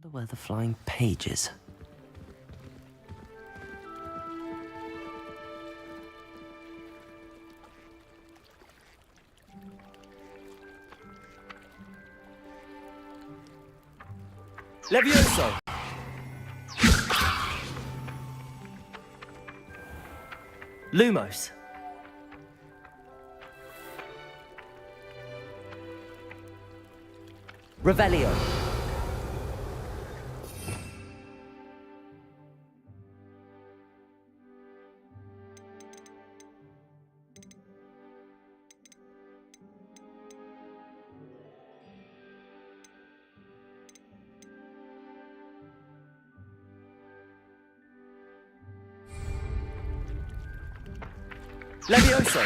Wonder where the flying page is. Levioso! Lumos. Revelio. Levioso!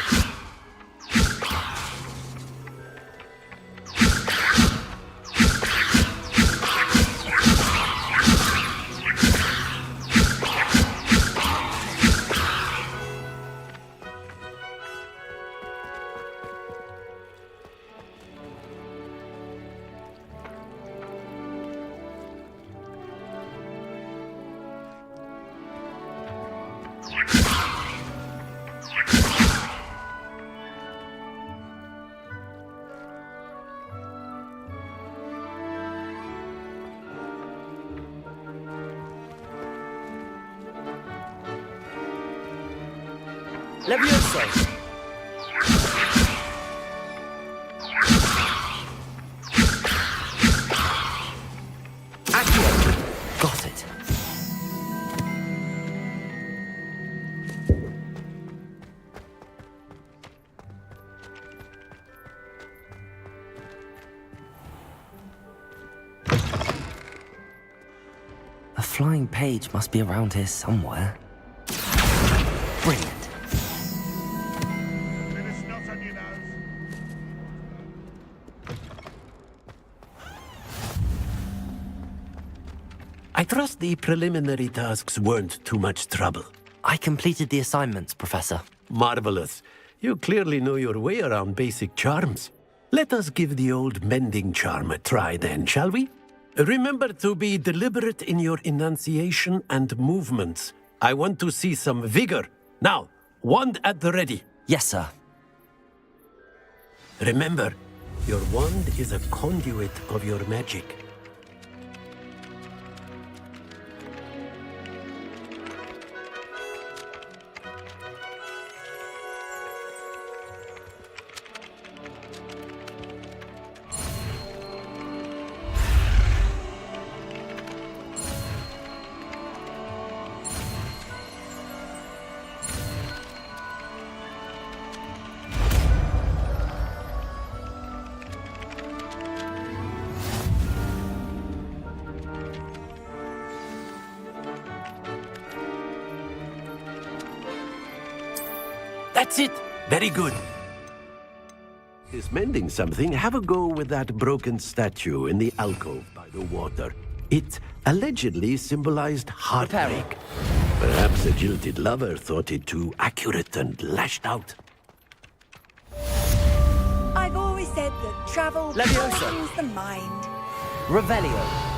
Levioso! Accio! Got it. A flying page must be around here somewhere. Brilliant. I trust the preliminary tasks weren't too much trouble. I completed the assignments, Professor. Marvelous. You clearly know your way around basic charms. Let us give the old mending charm a try then, shall we? Remember to be deliberate in your enunciation and movements. I want to see some vigor. Now, wand at the ready. Yes, sir. Remember, your wand is a conduit of your magic. That's it! Very good. Is mending something, have a go with that broken statue in the alcove by the water. It allegedly symbolized heartbreak. Perhaps a jilted lover thought it too accurate and lashed out. I've always said that travel Levioso. calms the mind. Revelio.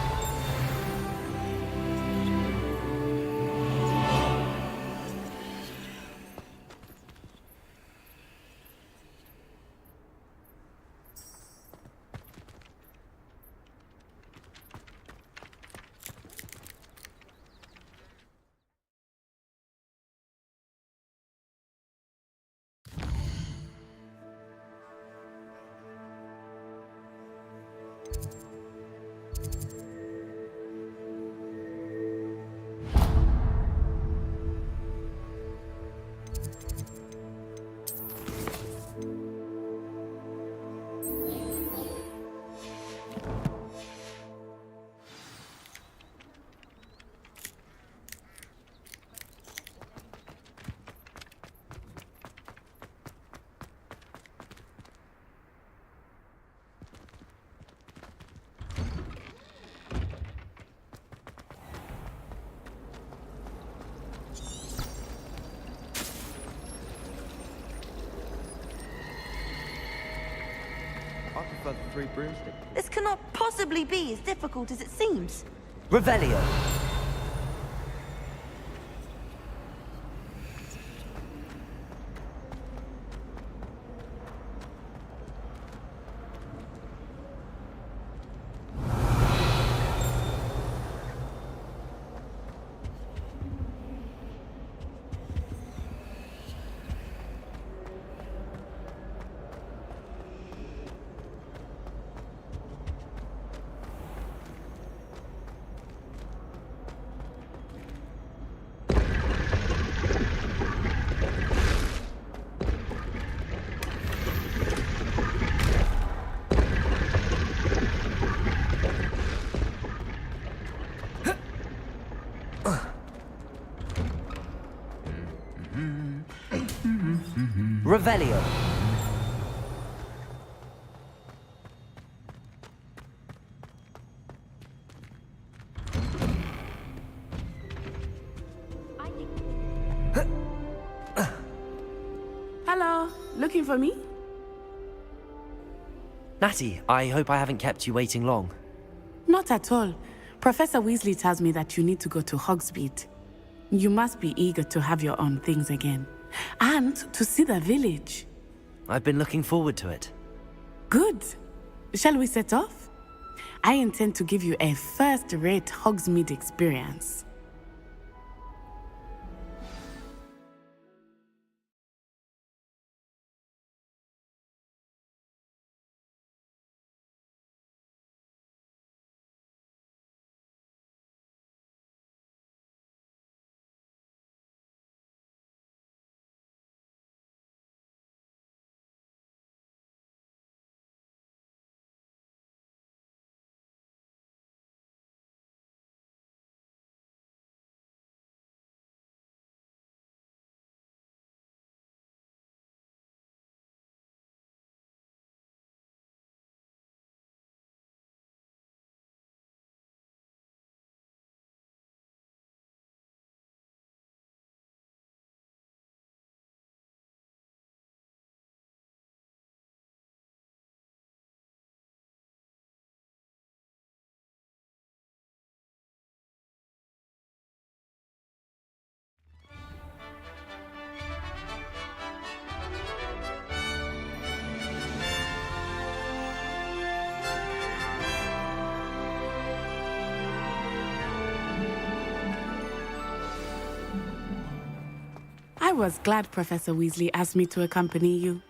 I prefer the three broomsticks. This cannot possibly be as difficult as it seems. Revelio. Revelio. Hello, looking for me? Natty, I hope I haven't kept you waiting long. Not at all. Professor Weasley tells me that you need to go to Hogsmeade. You must be eager to have your own things again. And to see the village. I've been looking forward to it. Good. Shall we set off? I intend to give you a first-rate Hogsmeade experience. I was glad Professor Weasley asked me to accompany you.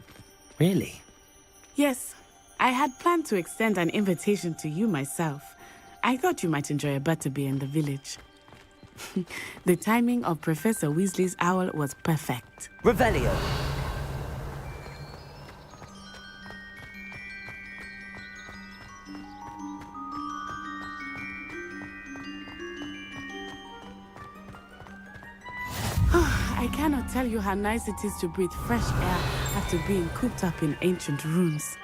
Really? Yes, I had planned to extend an invitation to you myself. I thought you might enjoy a butterbeer in the village. The timing of Professor Weasley's owl was perfect. Revelio. I cannot tell you how nice it is to breathe fresh air after being cooped up in ancient rooms.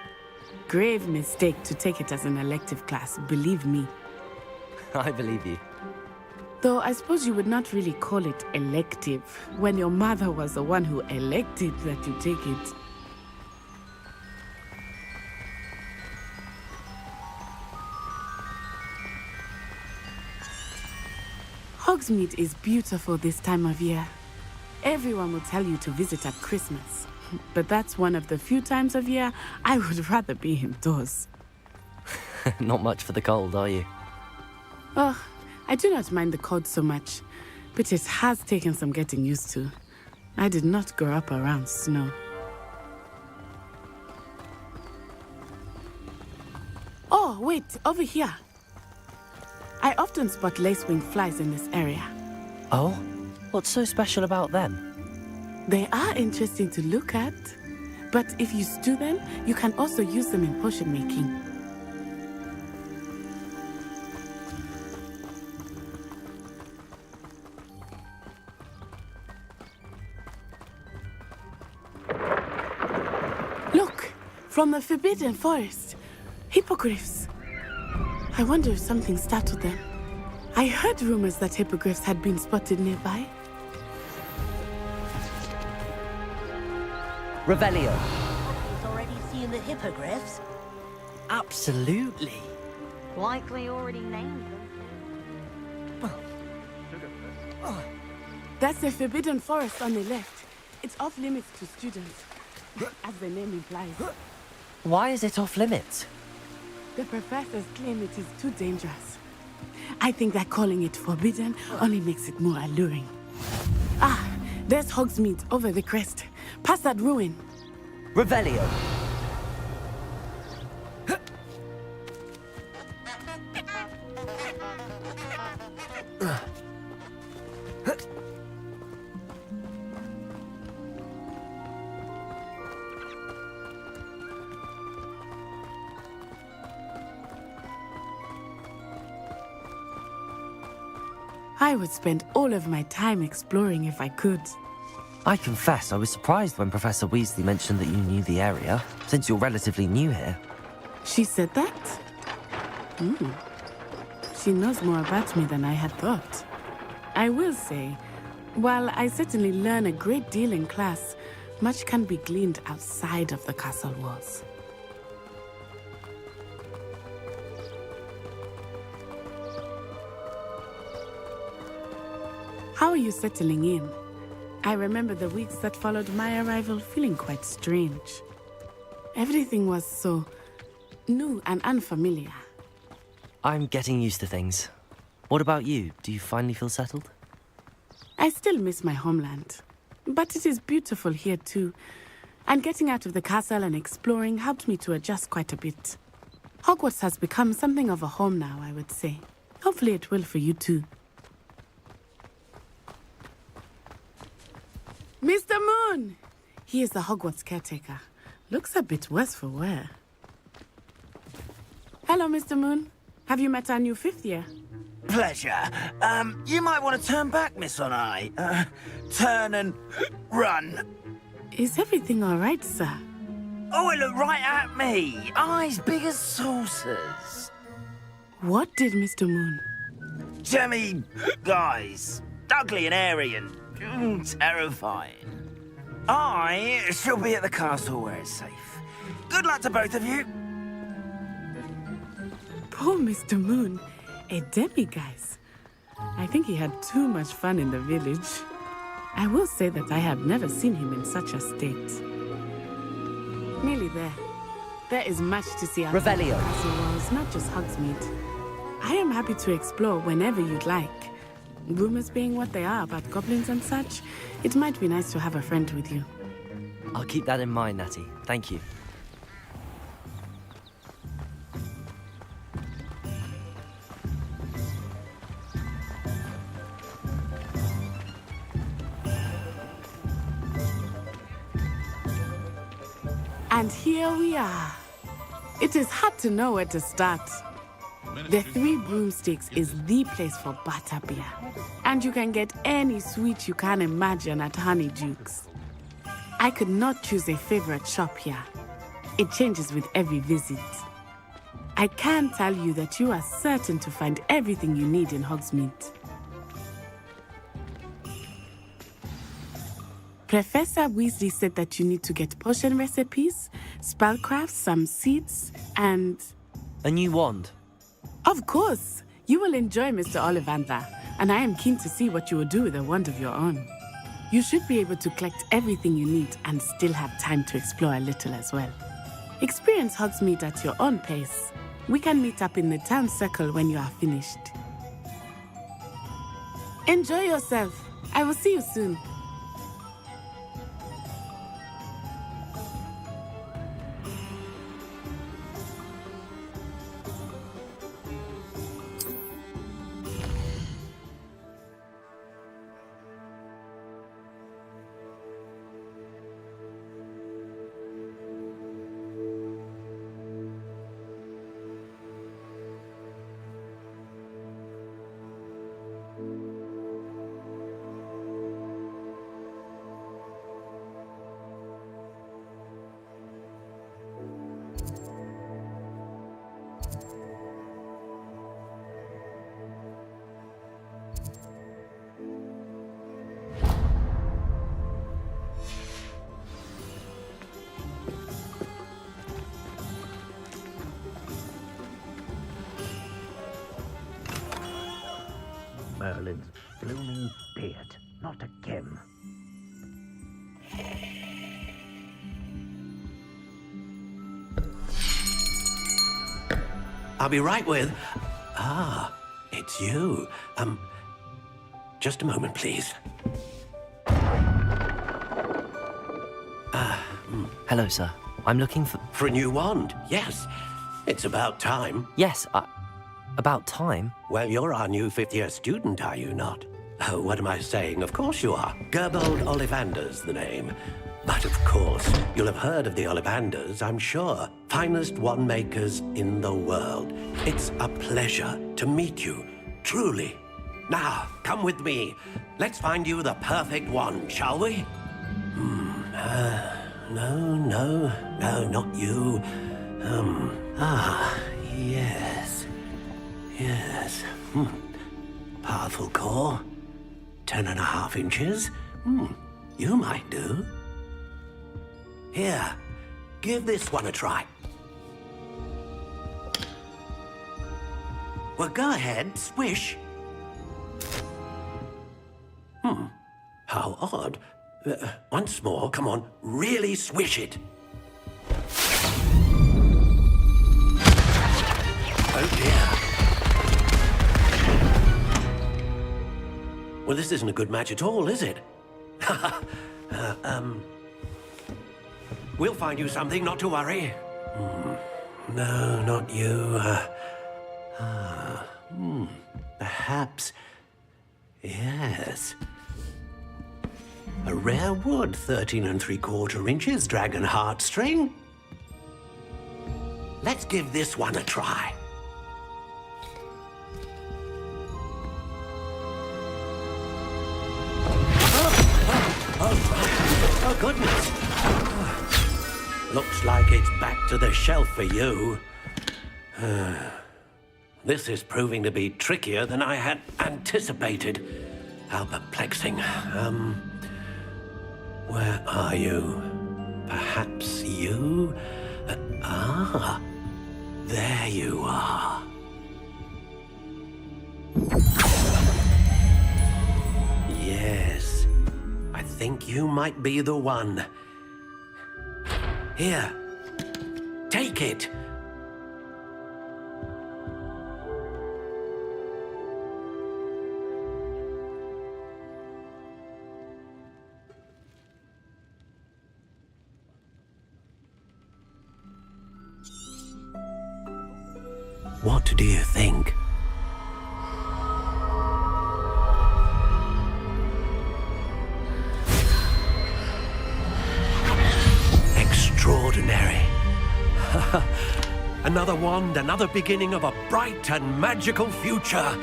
Grave mistake to take it as an elective class, believe me. I believe you. Though I suppose you would not really call it elective when your mother was the one who elected that you take it. Hogsmeade is beautiful this time of year. Everyone will tell you to visit at Christmas, but that's one of the few times of year I would rather be indoors. Not much for the cold, are you? Oh, I do not mind the cold so much, but it has taken some getting used to. I did not grow up around snow. Oh, wait, over here. I often spot lacewing flies in this area. Oh? What's so special about them? They are interesting to look at, but if you stew them, you can also use them in potion making. Look, from the Forbidden Forest, hippogriffs. I wonder if something startled them. I heard rumors that hippogriffs had been spotted nearby. Revelio. He's already seen the hippogriffs. Absolutely. Likely already named them. That's the forbidden forest on the left. It's off limits to students, as the name implies. Why is it off limits? The professors claim it is too dangerous. I think that calling it forbidden only makes it more alluring. Ah, there's Hogsmeade over the crest. Past that ruin. Revelio. I would spend all of my time exploring if I could. I confess I was surprised when Professor Weasley mentioned that you knew the area, since you're relatively new here. She said that? She knows more about me than I had thought. I will say, while I certainly learn a great deal in class, much can be gleaned outside of the castle walls. How are you settling in? I remember the weeks that followed my arrival feeling quite strange. Everything was so new and unfamiliar. I'm getting used to things. What about you? Do you finally feel settled? I still miss my homeland, but it is beautiful here too. And getting out of the castle and exploring helped me to adjust quite a bit. Hogwarts has become something of a home now, I would say. Hopefully it will for you too. Mr. Moon! He is the Hogwarts caretaker. Looks a bit worse for wear. Hello, Mr. Moon. Have you met our new fifth year? Pleasure. You might want to turn back, Miss Onai. Turn and run. Is everything all right, sir? Oh, it looked right at me. Eyes big as saucers. What did Mr. Moon? Jemmy guys. Ugly and airy and terrifying. I shall be at the castle where it's safe. Good luck to both of you. Poor Mr. Moon. A demiguise. I think he had too much fun in the village. I will say that I have never seen him in such a state. Nearly there. There is much to see outside the Revelio. castle walls, not just Hogsmeade. I am happy to explore whenever you'd like. Rumors being what they are about goblins and such, it might be nice to have a friend with you. I'll keep that in mind, Natty. Thank you. And here we are. It is hard to know where to start. The Three Broomsticks is the place for butterbeer. And you can get any sweet you can imagine at Honeydukes. I could not choose a favorite shop here. It changes with every visit. I can tell you that you are certain to find everything you need in Hogsmeade. Professor Weasley said that you need to get potion recipes, spellcrafts, some seeds, and... A new wand. Of course! You will enjoy Mr. Ollivander, and I am keen to see what you will do with a wand of your own. You should be able to collect everything you need and still have time to explore a little as well. Experience Hogsmeade at your own pace. We can meet up in the town circle when you are finished. Enjoy yourself. I will see you soon. Merlin's blooming beard. Not again. I'll be right with... Ah, it's you. Just a moment, please. Hello, sir. I'm looking for... For a new wand, yes. It's about time. Yes, about time. Well, you're our new fifth-year student, are you not? Oh, what am I saying? Of course you are. Gerbold Ollivander's the name. But of course, you'll have heard of the Ollivanders, I'm sure. Finest wand makers in the world. It's a pleasure to meet you, truly. Now, come with me. Let's find you the perfect wand, shall we? No, not you. Yes. Yes. Powerful core. 10.5 inches. You might do. Here, give this one a try. Well, go ahead, swish. How odd. Once more, come on, really swish it. Oh dear. Well, this isn't a good match at all, is it? We'll find you something, not to worry. No, not you. Perhaps... Yes. A rare wood, 13 3/4 inches, dragon heartstring. Let's give this one a try. Oh, goodness. Looks like it's back to the shelf for you. This is proving to be trickier than I had anticipated. How perplexing. Where are you? Perhaps you? There you are. Yes, I think you might be the one. Here, take it. What do you think? Extraordinary. Another wand, another beginning of a bright and magical future.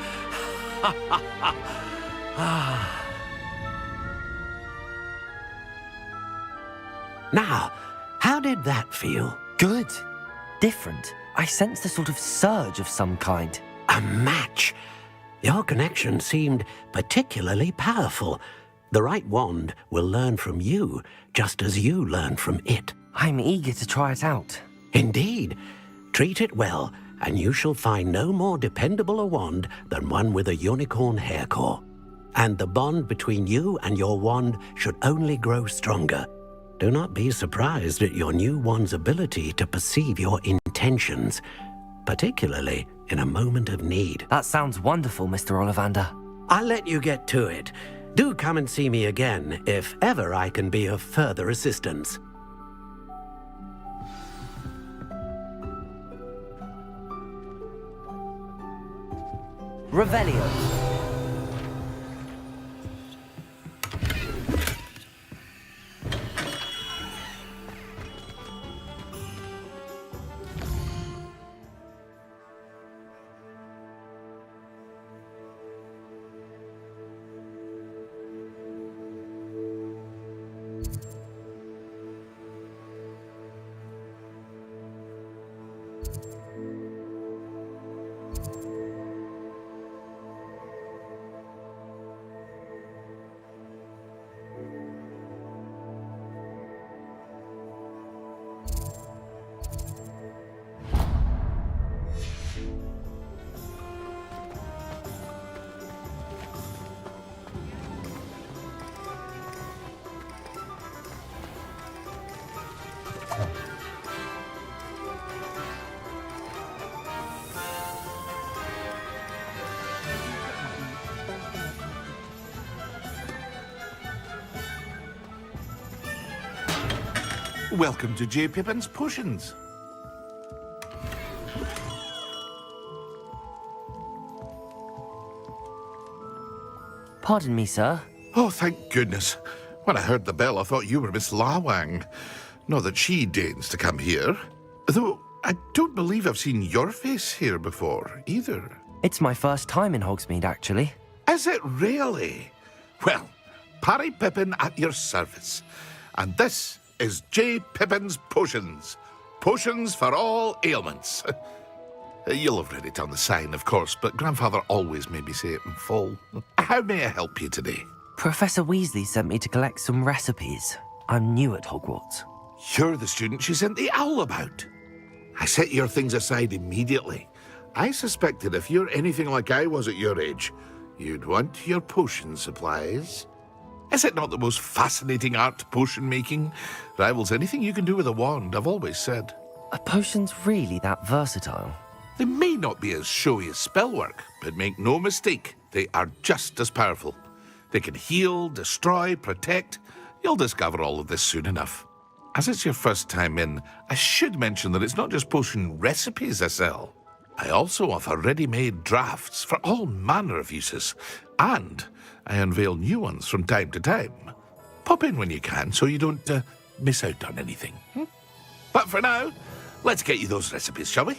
Now, how did that feel? Good. Different. I sensed a sort of surge of some kind. A match. Your connection seemed particularly powerful. The right wand will learn from you, just as you learn from it. I'm eager to try it out. Indeed. Treat it well, and you shall find no more dependable a wand than one with a unicorn hair core. And the bond between you and your wand should only grow stronger. Do not be surprised at your new wand's ability to perceive your intentions, particularly in a moment of need. That sounds wonderful, Mr. Ollivander. I'll let you get to it. Do come and see me again if ever I can be of further assistance. Revelio. Welcome to J. Pippin's Potions. Pardon me, sir. Oh, thank goodness. When I heard the bell, I thought you were Miss Lawang. Not that she deigns to come here. Though, I don't believe I've seen your face here before, either. It's my first time in Hogsmeade, actually. Is it really? Well, Parry Pippin at your service. And this is J. Pippin's Potions. Potions for all ailments. You'll have read it on the sign, of course, but Grandfather always made me say it in full. How may I help you today? Professor Weasley sent me to collect some recipes. I'm new at Hogwarts. You're the student she sent the owl about. I set your things aside immediately. I suspected if you're anything like I was at your age, you'd want your potion supplies. Is it not the most fascinating art, potion making? Rivals anything you can do with a wand, I've always said. Are potions really that versatile? They may not be as showy as spellwork, but make no mistake, they are just as powerful. They can heal, destroy, protect. You'll discover all of this soon enough. As it's your first time in, I should mention that it's not just potion recipes I sell. I also offer ready-made drafts for all manner of uses, and I unveil new ones from time to time. Pop in when you can so you don't miss out on anything. But for now, let's get you those recipes, shall we?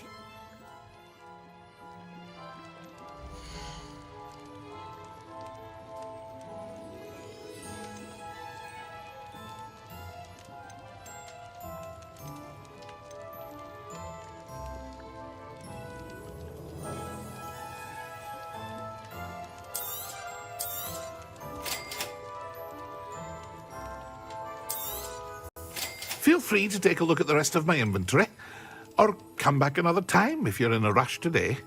Feel free to take a look at the rest of my inventory, or come back another time if you're in a rush today.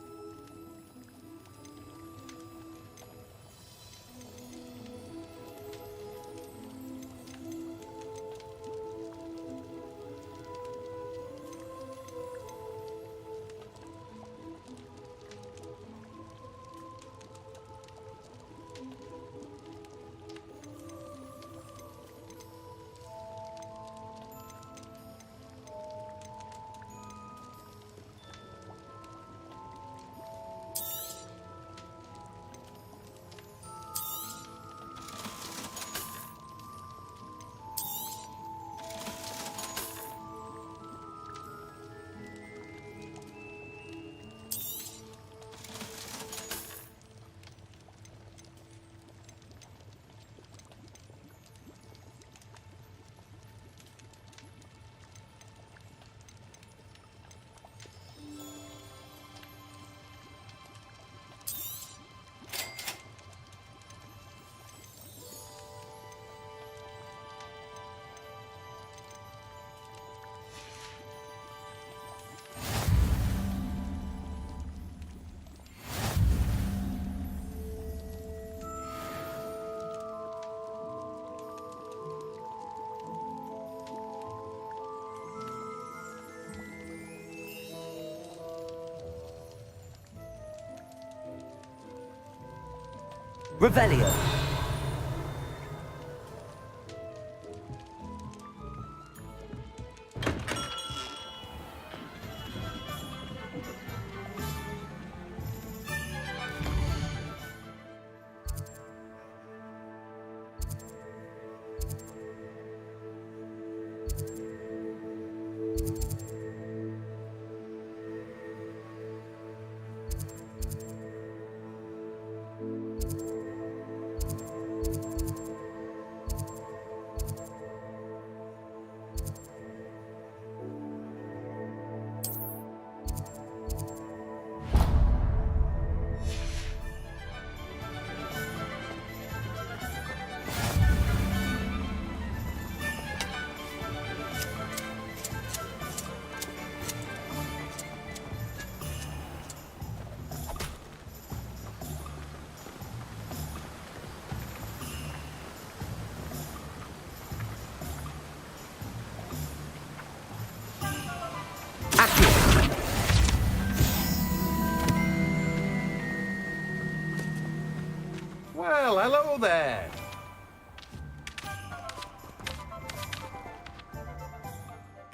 Revelio. Well, hello there.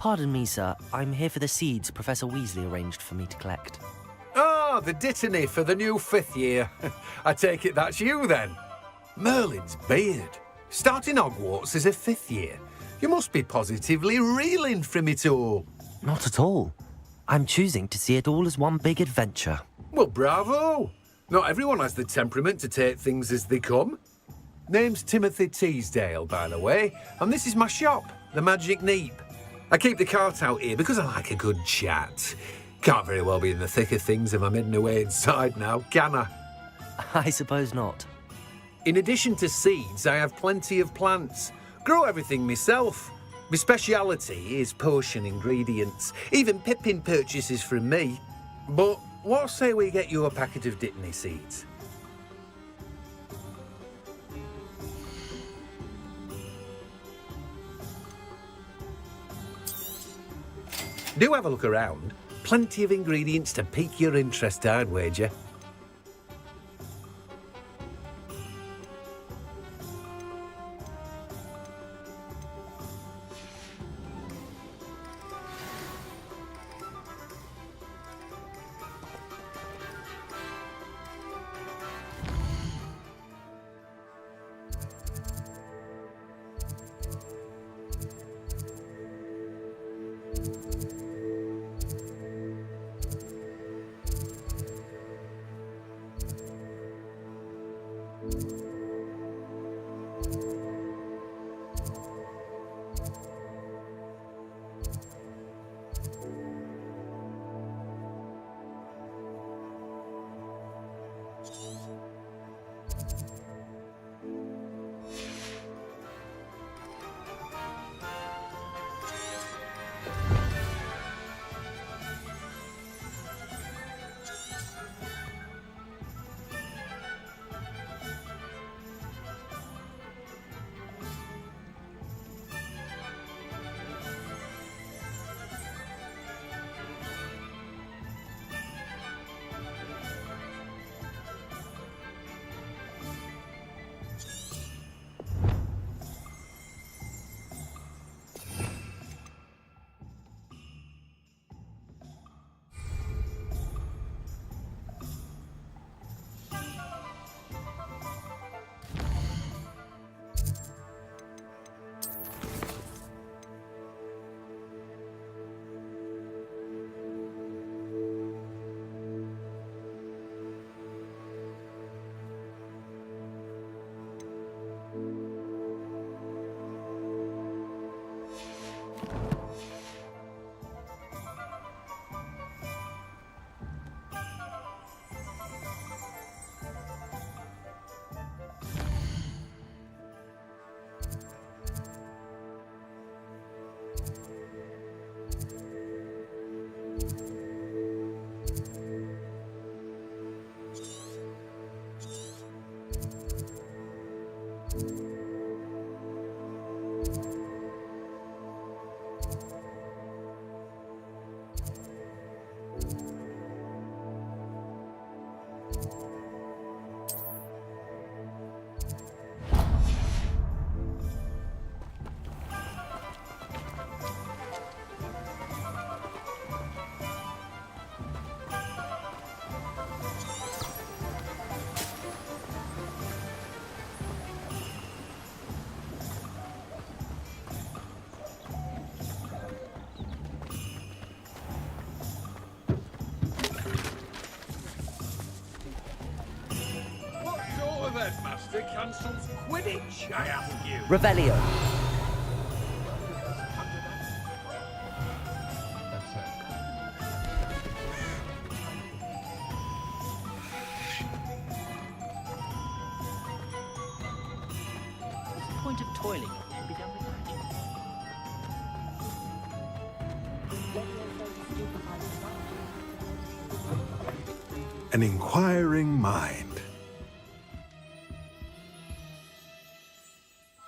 Pardon me, sir. I'm here for the seeds Professor Weasley arranged for me to collect. Ah, the dittany for the new 5th year. I take it that's you, then. Merlin's beard. Starting Hogwarts as a 5th year. You must be positively reeling from it all. Not at all. I'm choosing to see it all as one big adventure. Well, bravo. Not everyone has the temperament to take things as they come. Name's Timothy Teasdale, by the way, and this is my shop, the Magic Neep. I keep the cart out here because I like a good chat. Can't very well be in the thick of things if I'm hidden away inside now, can I? I suppose not. In addition to seeds, I have plenty of plants. Grow everything myself. My speciality is potion ingredients. Even Pippin purchases from me. But what say we get you a packet of Dittany seeds? Do have a look around. Plenty of ingredients to pique your interest, I'd wager. Headmaster cancels Quidditch, I ask you. Revelio. What's the point of toiling? It can be done with magic. An inquiring mind.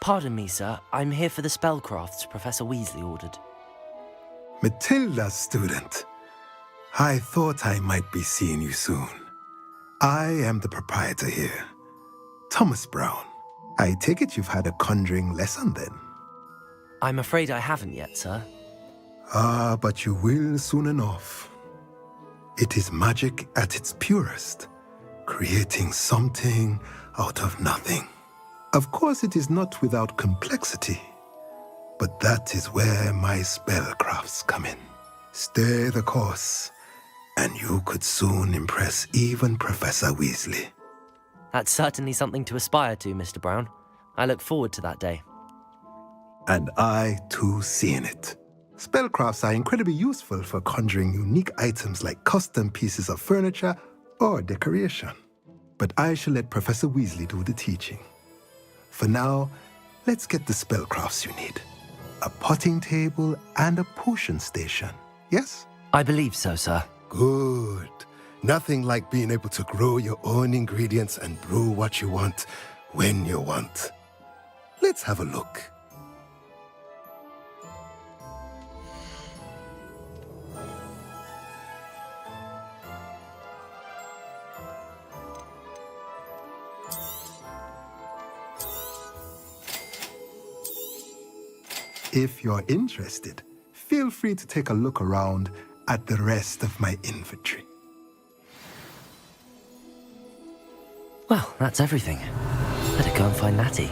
Pardon me, sir. I'm here for the spellcrafts Professor Weasley ordered. Matilda's student. I thought I might be seeing you soon. I am the proprietor here, Thomas Brown. I take it you've had a conjuring lesson then? I'm afraid I haven't yet, sir. Ah, but you will soon enough. It is magic at its purest, creating something out of nothing. Of course, it is not without complexity, but that is where my spellcrafts come in. Stay the course, and you could soon impress even Professor Weasley. That's certainly something to aspire to, Mr. Brown. I look forward to that day. And I, too, seeing it. Spellcrafts are incredibly useful for conjuring unique items like custom pieces of furniture or decoration. But I shall let Professor Weasley do the teaching. For now, let's get the spellcrafts you need. A potting table and a potion station, yes? I believe so, sir. Good. Nothing like being able to grow your own ingredients and brew what you want when you want. Let's have a look. If you're interested, feel free to take a look around at the rest of my inventory. Well, that's everything. Better go and find Natty.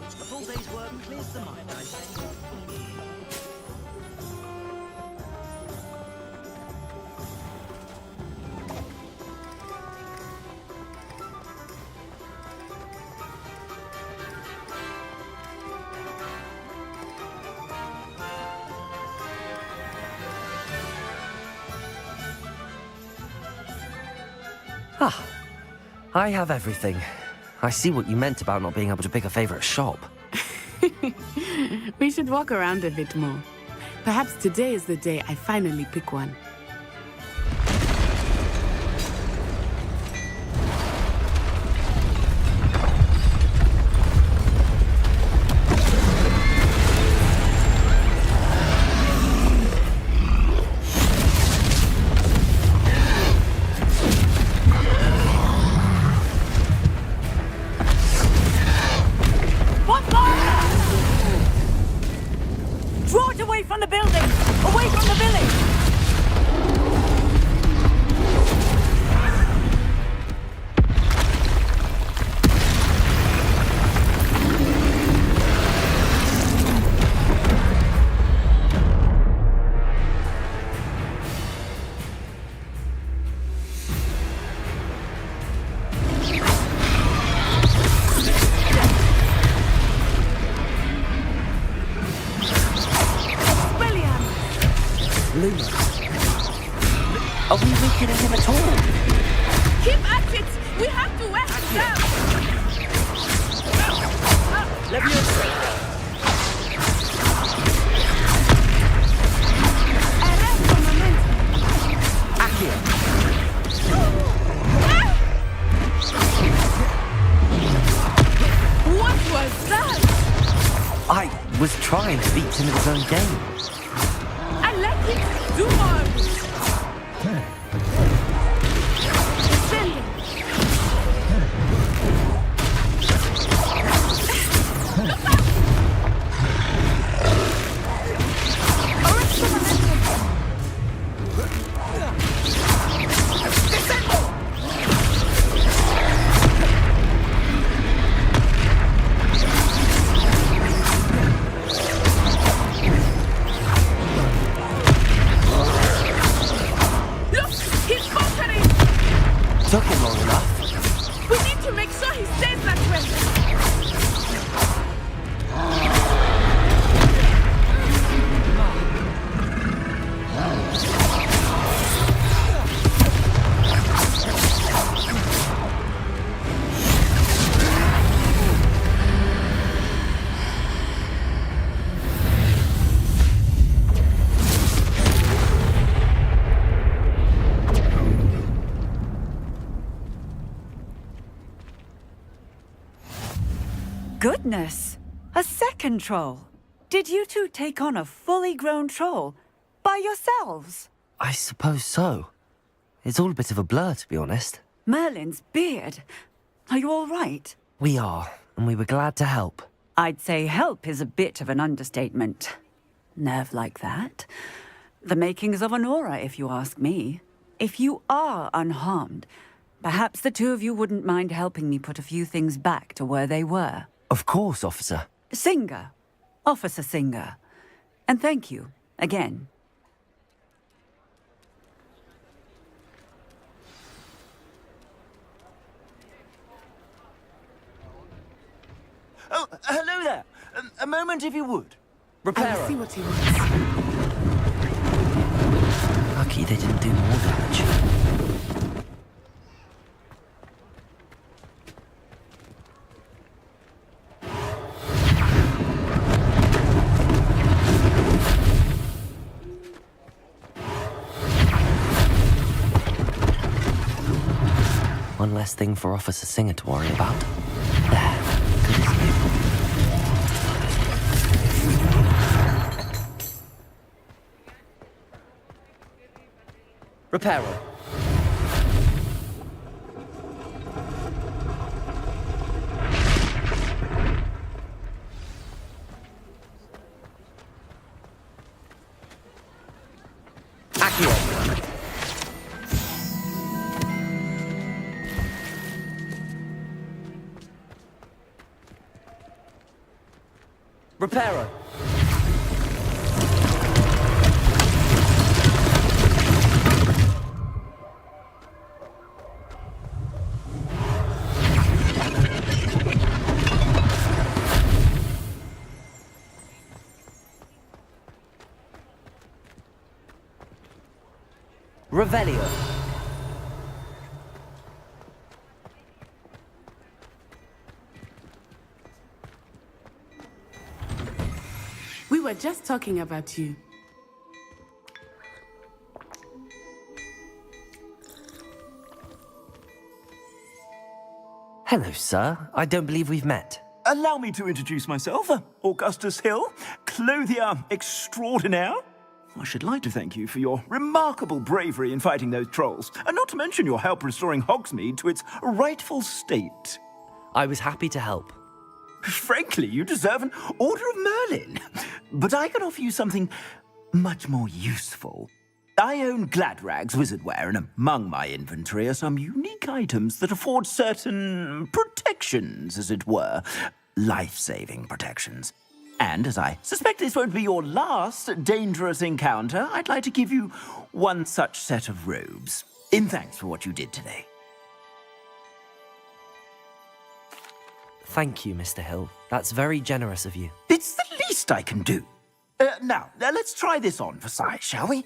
A full day's work clears the mind, I say. Ah, I have everything. I see what you meant about not being able to pick a favorite shop. We should walk around a bit more. Perhaps today is the day I finally pick one. Draw it away from the building! Away from the village! Luna. Are we weakening him at all? Keep at it! We have to west down! Arresto momento! Accio. What was that? I was trying to beat him at his own game. I like it! Do more! Descending! Arresto momentum! Descendo! goodness! A second troll! Did you two take on a fully grown troll? By yourselves? I suppose so. It's all a bit of a blur, to be honest. Merlin's beard. Are you all right? We are, and we were glad to help. I'd say help is a bit of an understatement. Nerve like that. The makings of an aura, if you ask me. If you are unharmed, perhaps the two of you wouldn't mind helping me put a few things back to where they were. Of course, officer. Singer. Officer Singer. And thank you, again. Oh, hello there. A moment, if you would. I will Reparo. see what he wants. Lucky they didn't do more damage. One less thing for Officer Singer to worry about. There. Good as new. Reparo. Accio. Reparo. Revelio. We were just talking about you. Hello, sir. I don't believe we've met. Allow me to introduce myself. Augustus Hill, clothier extraordinaire. I should like to thank you for your remarkable bravery in fighting those trolls, and not to mention your help restoring Hogsmeade to its rightful state. I was happy to help. Frankly, you deserve an Order of Merlin. But I can offer you something much more useful. I own Gladrag's wizardware, and among my inventory are some unique items that afford certain protections, as it were. Life-saving protections. And as I suspect this won't be your last dangerous encounter, I'd like to give you one such set of robes, in thanks for what you did today. Thank you, Mr. Hill. That's very generous of you. It's the least I can do. Now, let's try this on for size, shall we?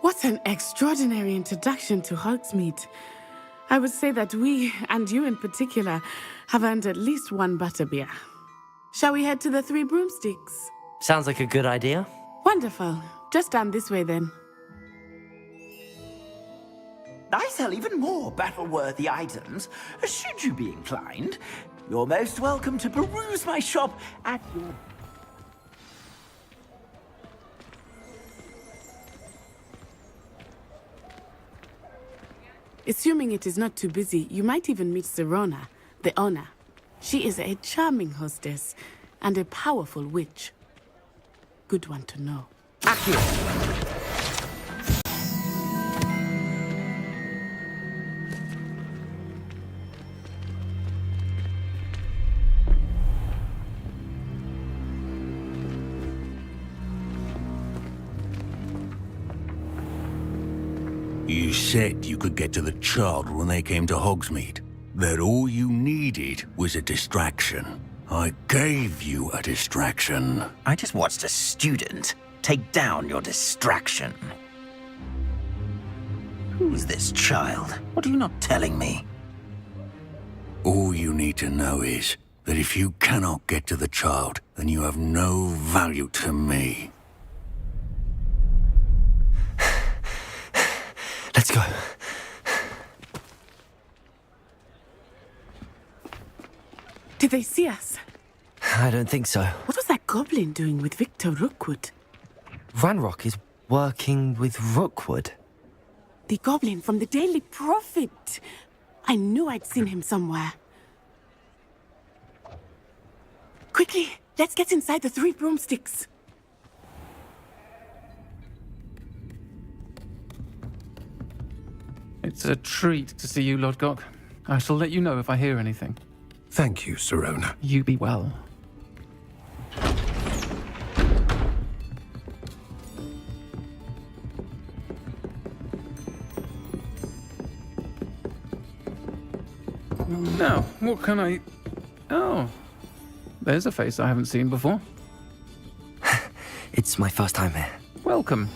What an extraordinary introduction to Hogsmeade. I would say that we, and you in particular, have earned at least one butterbeer. Shall we head to the Three Broomsticks? Sounds like a good idea. Wonderful. Just down this way then. I sell even more battle-worthy items. Should you be inclined, you're most welcome to peruse my shop at your... Assuming it is not too busy, you might even meet Sirona, the owner. She is a charming hostess and a powerful witch. Good one to know. Accio. said you could get to the child when they came to Hogsmeade. That all you needed was a distraction. I gave you a distraction. I just watched a student take down your distraction. Who's this child? What are you not telling me? All you need to know is that if you cannot get to the child, then you have no value to me. Let's go. Did they see us? I don't think so. What was that goblin doing with Victor Rookwood? Ranrock is working with Rookwood. The goblin from the Daily Prophet. I knew I'd seen him somewhere. Quickly, let's get inside the 3 broomsticks. It's a treat to see you, Lodgok. I shall let you know if I hear anything. Thank you, Sirona. You be well. Now, what can I... Oh, there's a face I haven't seen before. It's my first time here. Welcome.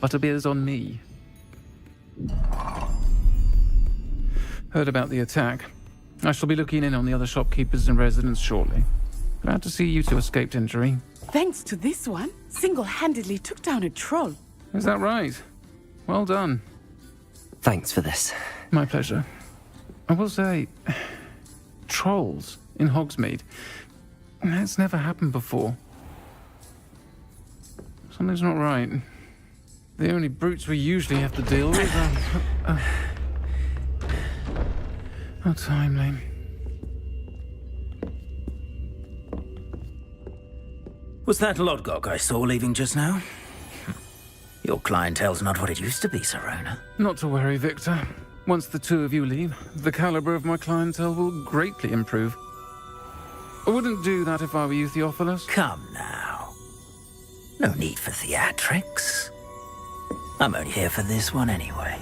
Butterbeer's on me. Heard about the attack. I shall be looking in on the other shopkeepers and residents shortly. Glad to see you two escaped injury. Thanks to this one, single-handedly took down a troll. Is that right? Well done. Thanks for this. My pleasure. I will say, trolls in Hogsmeade. That's never happened before. Something's not right. The only brutes we usually have to deal with are... How timely. Was that Lodgok I saw leaving just now? Your clientele's not what it used to be, Sirona. Not to worry, Victor. Once the two of you leave, the caliber of my clientele will greatly improve. I wouldn't do that if I were you, Theophilus. Come now. No need for theatrics. I'm only here for this one anyway.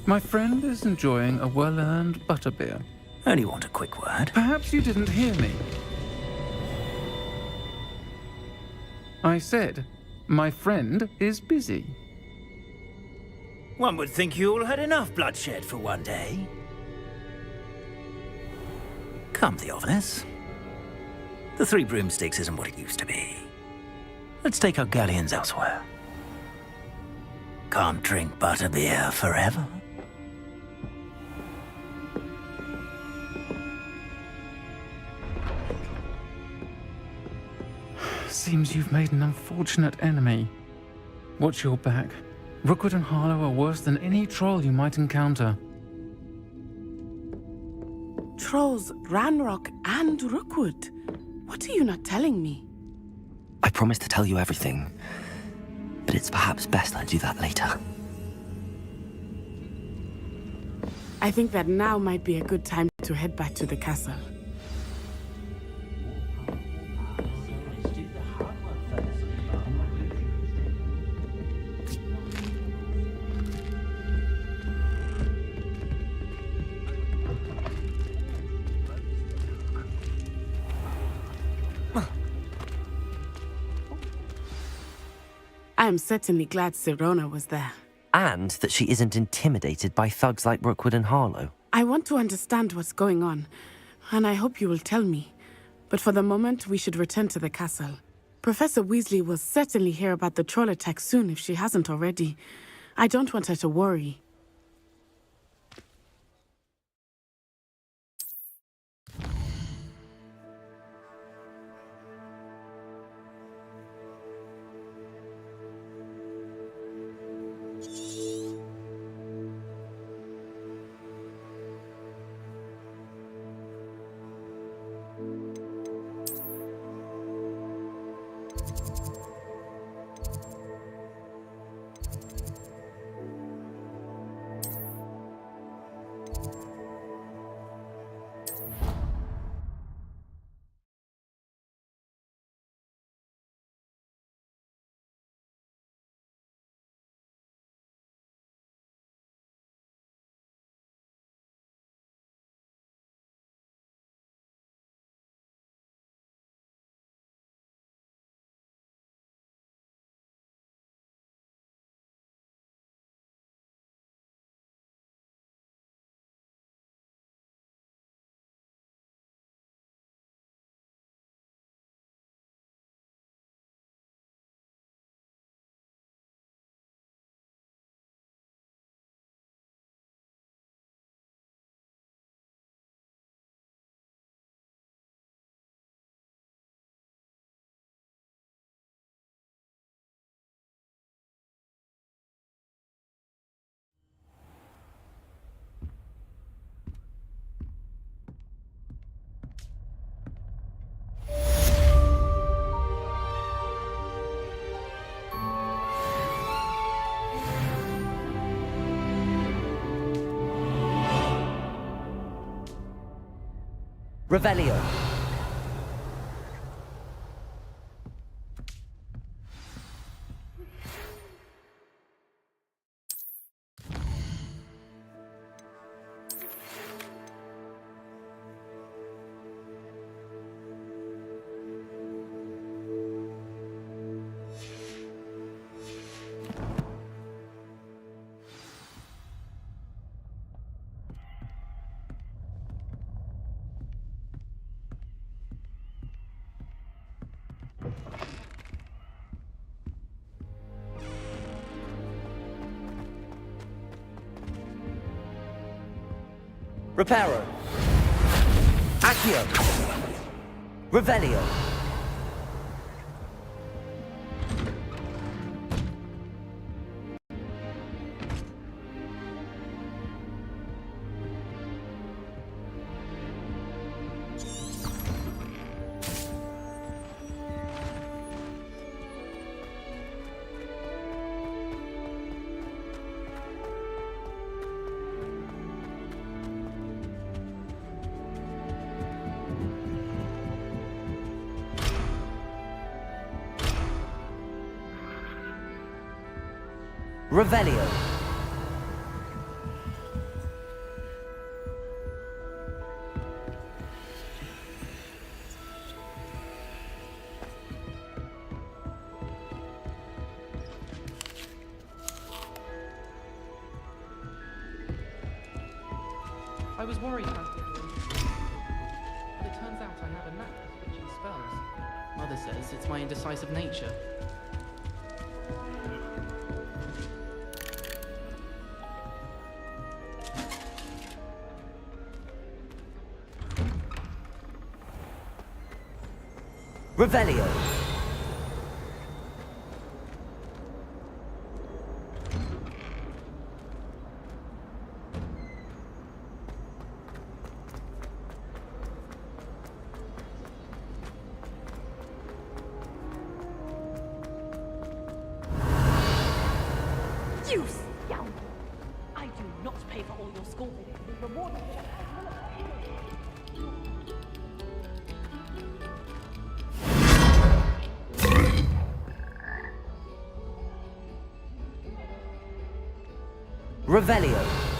My friend is enjoying a well-earned butterbeer. Only want a quick word. Perhaps you didn't hear me. I said, my friend is busy. One would think you all had enough bloodshed for one day. Come, Theophilus. The 3 broomsticks isn't what it used to be. Let's take our galleons elsewhere. Can't drink butterbeer forever. Seems you've made an unfortunate enemy. Watch your back. Rookwood and Harlow are worse than any troll you might encounter. Trolls, Ranrock, and Rookwood. What are you not telling me? I promised to tell you everything, but it's perhaps best I do that later. I think that now might be a good time to head back to the castle. I am certainly glad Sirona was there. And that she isn't intimidated by thugs like Rookwood and Harlow. I want to understand what's going on, and I hope you will tell me. But for the moment, we should return to the castle. Professor Weasley will certainly hear about the troll attack soon if she hasn't already. I don't want her to worry. Revelio. Reparo. Accio. Revelio. Revelio. I was worried how to get away, but it turns out I have a knack for switching spells. Mother says it's my indecisive nature. Revelio. You scoundrel! I do not pay for all your school visits. The reward Revelio.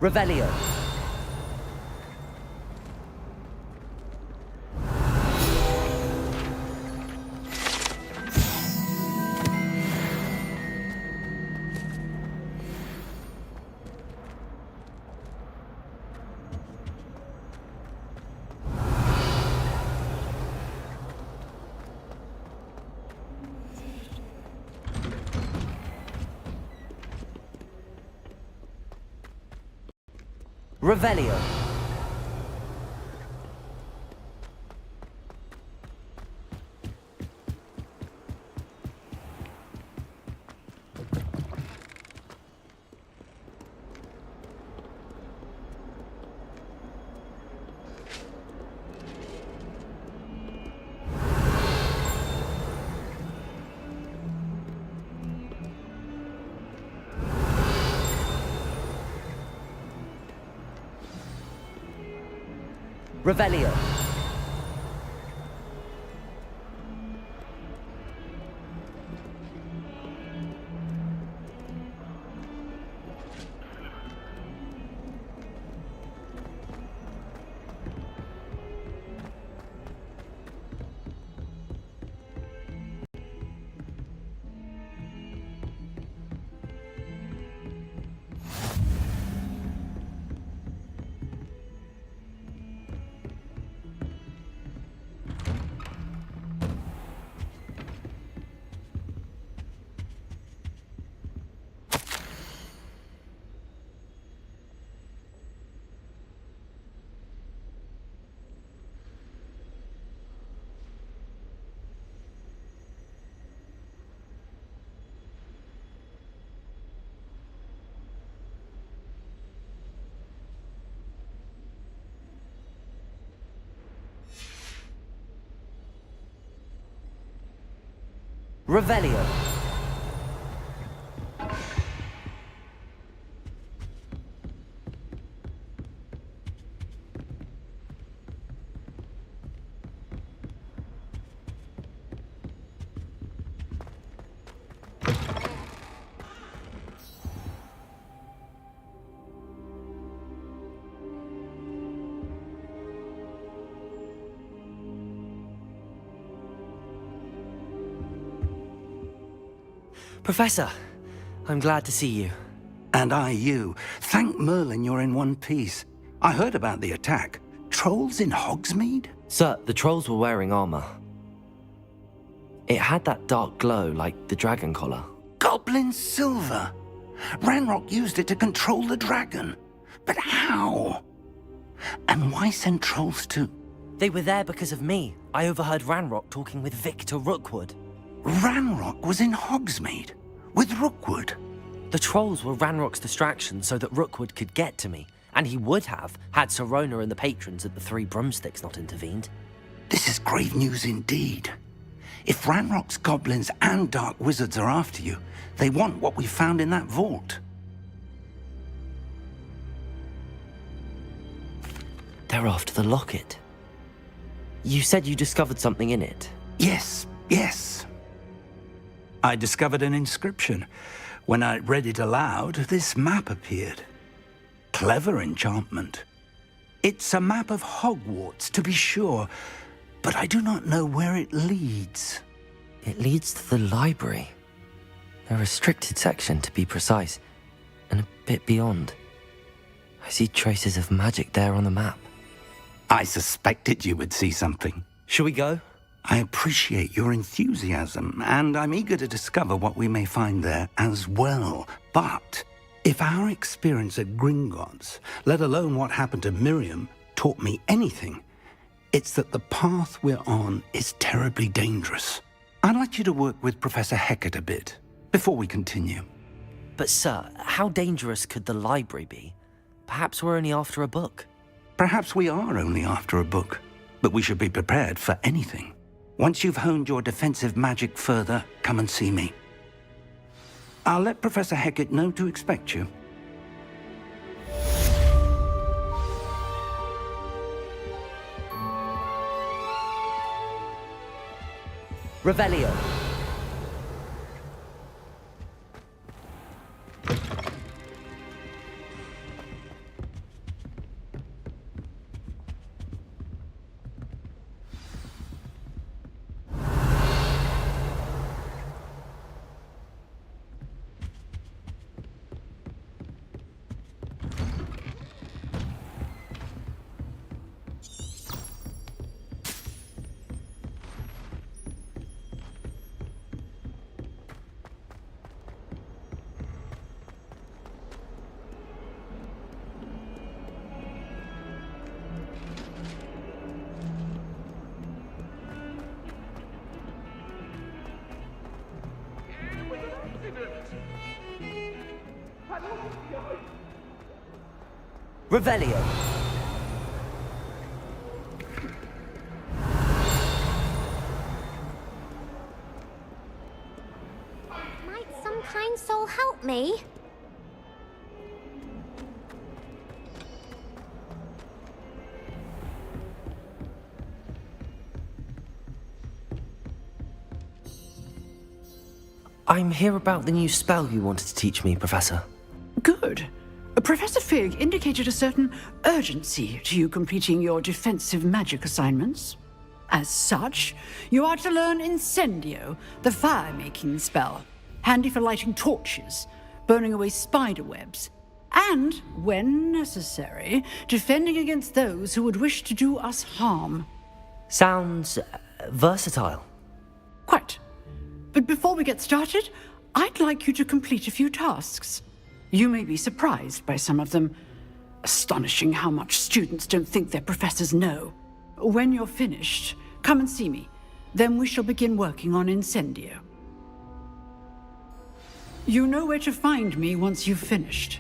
Revelio. Revelio. Revelio. Revelio. Professor, I'm glad to see you. And I you. Thank Merlin you're in one piece. I heard about the attack. Trolls in Hogsmeade? Sir, the trolls were wearing armor. It had that dark glow like the dragon collar. Goblin silver. Ranrock used it to control the dragon. But how? And why send trolls too? They were there because of me. I overheard Ranrock talking with Victor Rookwood. Ranrock was in Hogsmeade? With Rookwood? The trolls were Ranrock's distraction so that Rookwood could get to me. And he would have, had Sirona and the patrons at the Three Broomsticks not intervened. This is grave news indeed. If Ranrock's goblins and dark wizards are after you, they want what we found in that vault. They're after the locket. You said you discovered something in it. Yes. I discovered an inscription. When I read it aloud, this map appeared. Clever enchantment. It's a map of Hogwarts, to be sure, but I do not know where it leads. It leads to the library. A restricted section, to be precise, and a bit beyond. I see traces of magic there on the map. I suspected you would see something. Shall we go? I appreciate your enthusiasm, and I'm eager to discover what we may find there as well. But if our experience at Gringotts, let alone what happened to Miriam, taught me anything, it's that the path we're on is terribly dangerous. I'd like you to work with Professor Hecat a bit before we continue. But sir, how dangerous could the library be? Perhaps we're only after a book. Perhaps we are only after a book, but we should be prepared for anything. Once you've honed your defensive magic further, come and see me. I'll let Professor Hecat know to expect you. Revelio. Revelio. Might some kind soul help me? I'm here about the new spell you wanted to teach me, Professor. Good. Professor Fig indicated a certain urgency to you completing your defensive magic assignments. As such, you are to learn Incendio, the fire-making spell, handy for lighting torches, burning away spider webs, and, when necessary, defending against those who would wish to do us harm. Sounds versatile. Quite. But before we get started, I'd like you to complete a few tasks. You may be surprised by some of them. Astonishing how much students don't think their professors know. When you're finished, come and see me. Then we shall begin working on Incendio. You know where to find me once you've finished.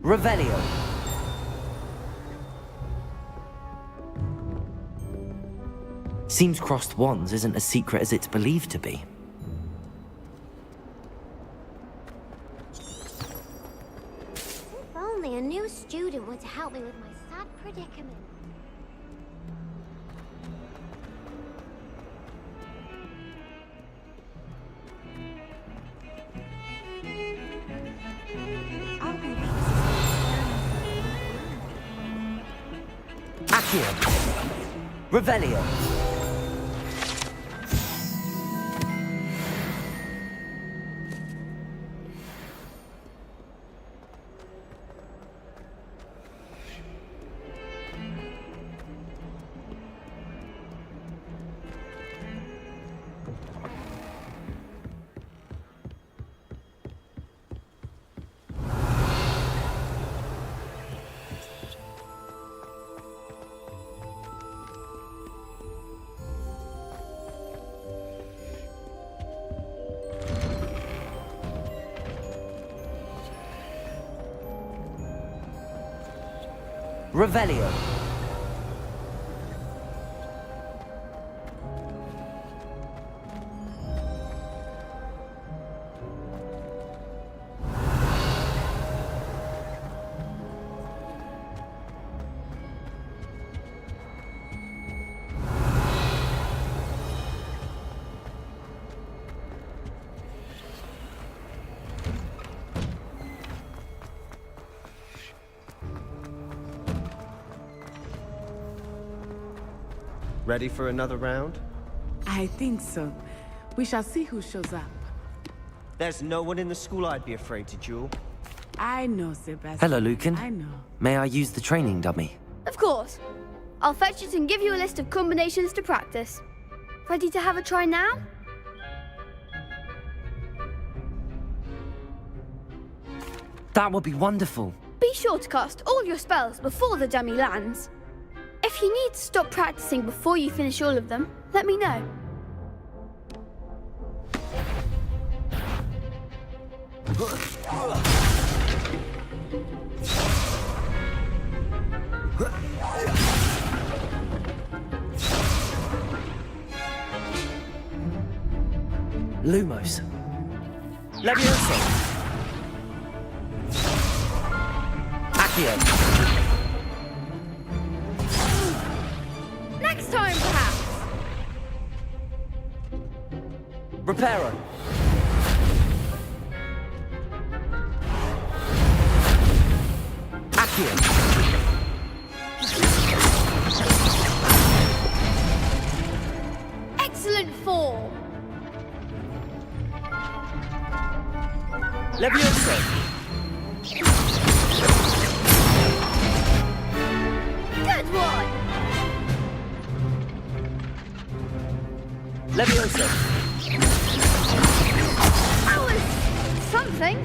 Revelio. Seems crossed wands isn't as secret as it's believed to be. If only a new student were to help me with my sad predicament. Accio. Revelio. Revelio. Ready for another round? I think so. We shall see who shows up. There's no one in the school I'd be afraid to duel. I know, Sebastian. Hello, Lucan. I know. May I use the training dummy? Of course. I'll fetch it and give you a list of combinations to practice. Ready to have a try now? That would be wonderful. Be sure to cast all your spells before the dummy lands. If you need to stop practicing before you finish all of them, let me know. Lumos. Levioso. Accio. Next time, perhaps. Reparo. Accio. Excellent form. Levioso. Good one. Levioso. That was something.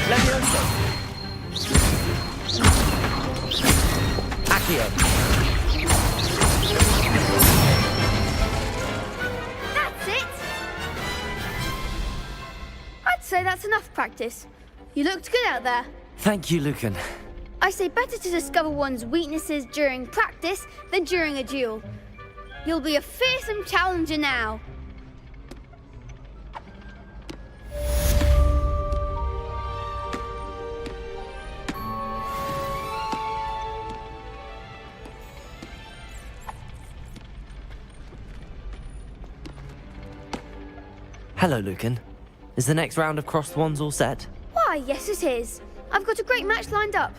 Levioso. Accio. That's it. I'd say that's enough practice. You looked good out there. Thank you, Lucan. I say better to discover one's weaknesses during practice than during a duel. You'll be a fearsome challenger now. Hello, Lucan. Is the next round of crossed wands all set? Why, yes it is. I've got a great match lined up.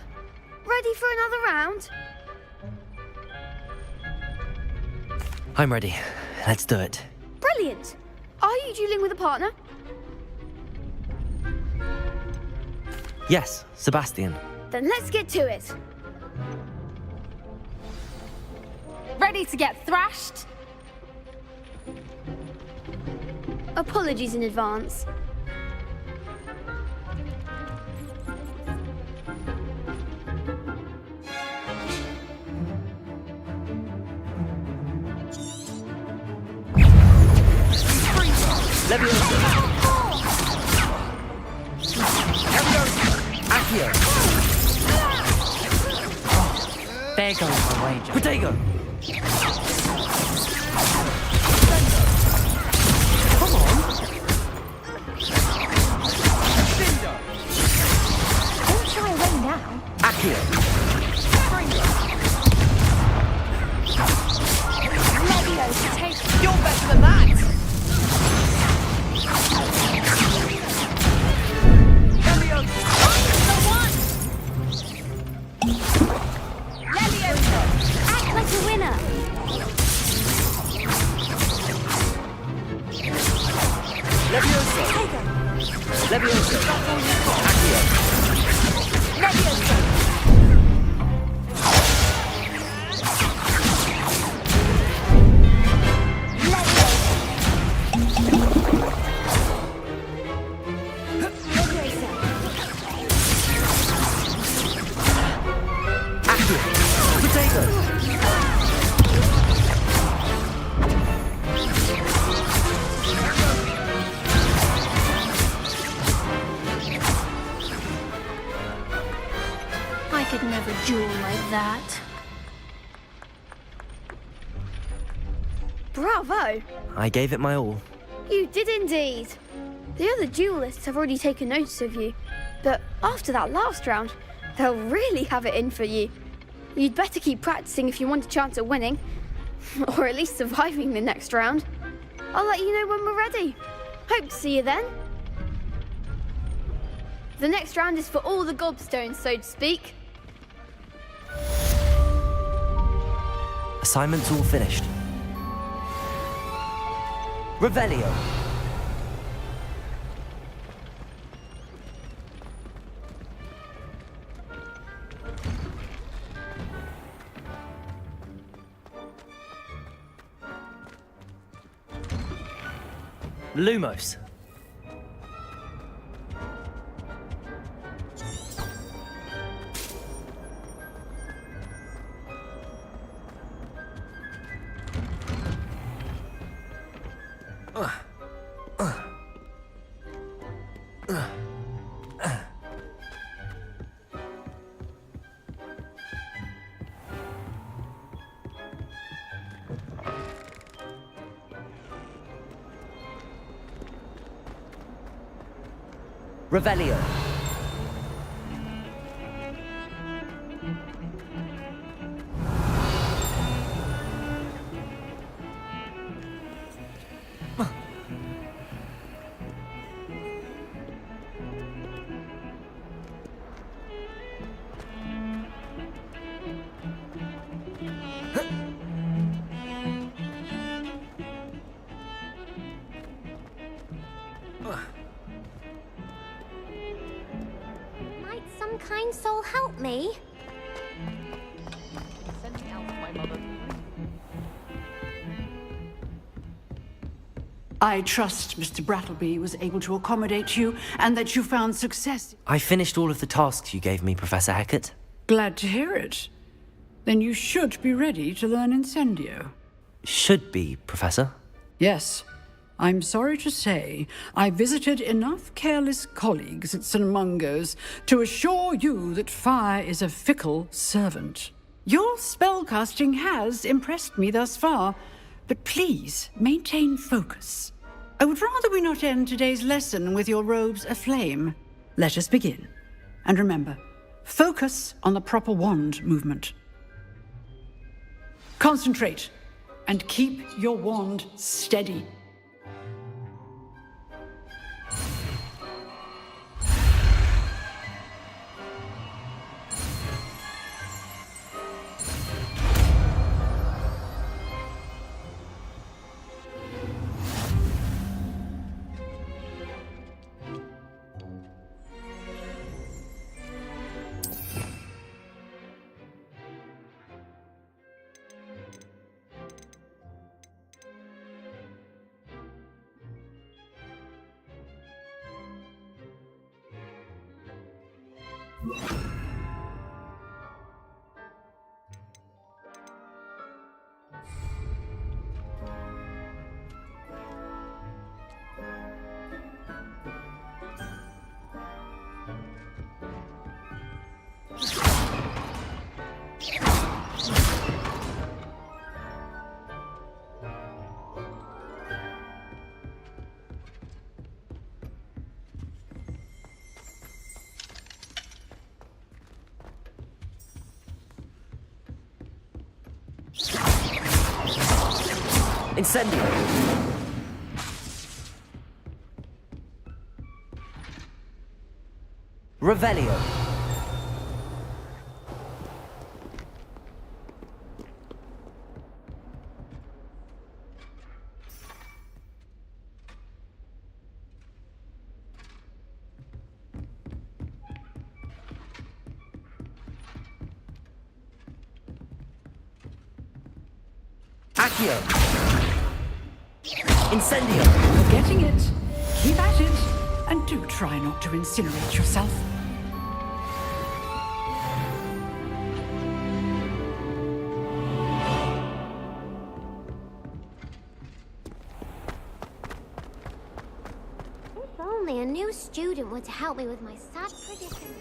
Ready for another round? I'm ready. Let's do it. Brilliant. Are you dueling with a partner? Yes, Sebastian. Then let's get to it. Ready to get thrashed? Apologies in advance. Leviosa! Accio! There goes my wager. Protego! Come on. Don't shy away now. Accio! Leviosa, take it. You're better than that! Leviosa, act like a winner. Leviosa! Take it. Leviosa! Accio! Leviosa. I could never duel like that. Bravo! I gave it my all. You did indeed. The other duelists have already taken notice of you, but after that last round, they'll really have it in for you. You'd better keep practicing if you want a chance at winning, or at least surviving the next round. I'll let you know when we're ready. Hope to see you then. The next round is for all the gobstones, so to speak. Assignment's all finished. Revelio! Lumos! Revelio! Might some kind soul help me? Send me out, my mother. I trust Mr. Brattleby was able to accommodate you and that you found success. I finished all of the tasks you gave me, Professor Hecat. Glad to hear it. Then you should be ready to learn Incendio. Should be, Professor. Yes. I'm sorry to say, I visited enough careless colleagues at St. Mungo's to assure you that fire is a fickle servant. Your spellcasting has impressed me thus far, but please maintain focus. I would rather we not end today's lesson with your robes aflame. Let us begin. And remember, focus on the proper wand movement. Concentrate and keep your wand steady. Incendio. Revelio. Accio. Incendio. You're getting it. Keep at it. And do try not to incinerate yourself. If only a new student were to help me with my sad predicament.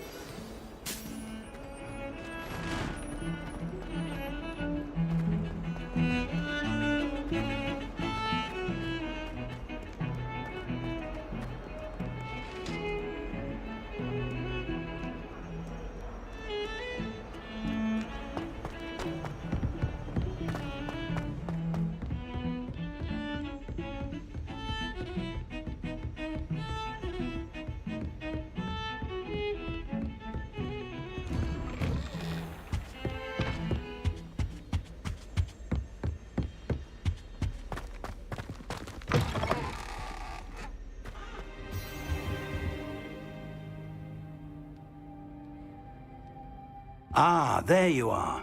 Ah, there you are.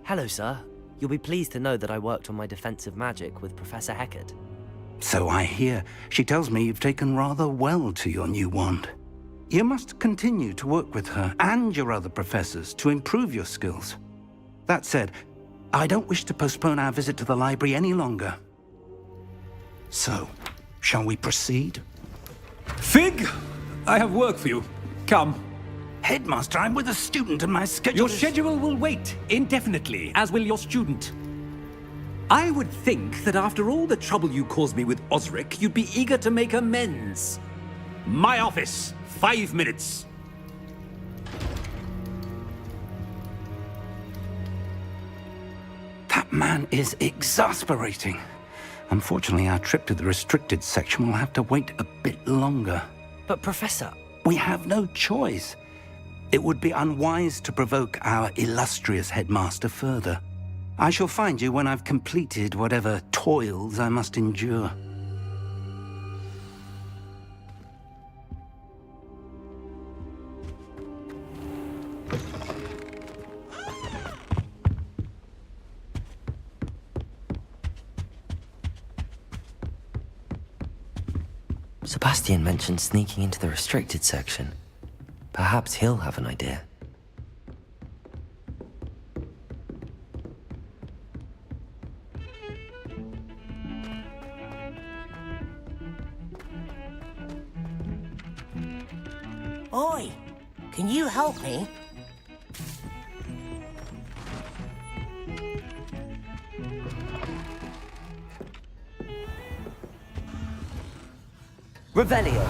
Hello, sir. You'll be pleased to know that I worked on my defensive magic with Professor Heckert. So I hear. She tells me you've taken rather well to your new wand. You must continue to work with her and your other professors to improve your skills. That said, I don't wish to postpone our visit to the library any longer. So, shall we proceed? Fig! I have work for you. Come. Headmaster, I'm with a student and my schedule Your schedule will wait indefinitely, as will your student. I would think that after all the trouble you caused me with Osric, you'd be eager to make amends. My office, 5 minutes. That man is exasperating. Unfortunately, our trip to the restricted section will have to wait a bit longer. But, Professor... We have no choice. It would be unwise to provoke our illustrious headmaster further. I shall find you when I've completed whatever toils I must endure. Sebastian mentioned sneaking into the restricted section. Perhaps he'll have an idea. Oi, can you help me? Revelio.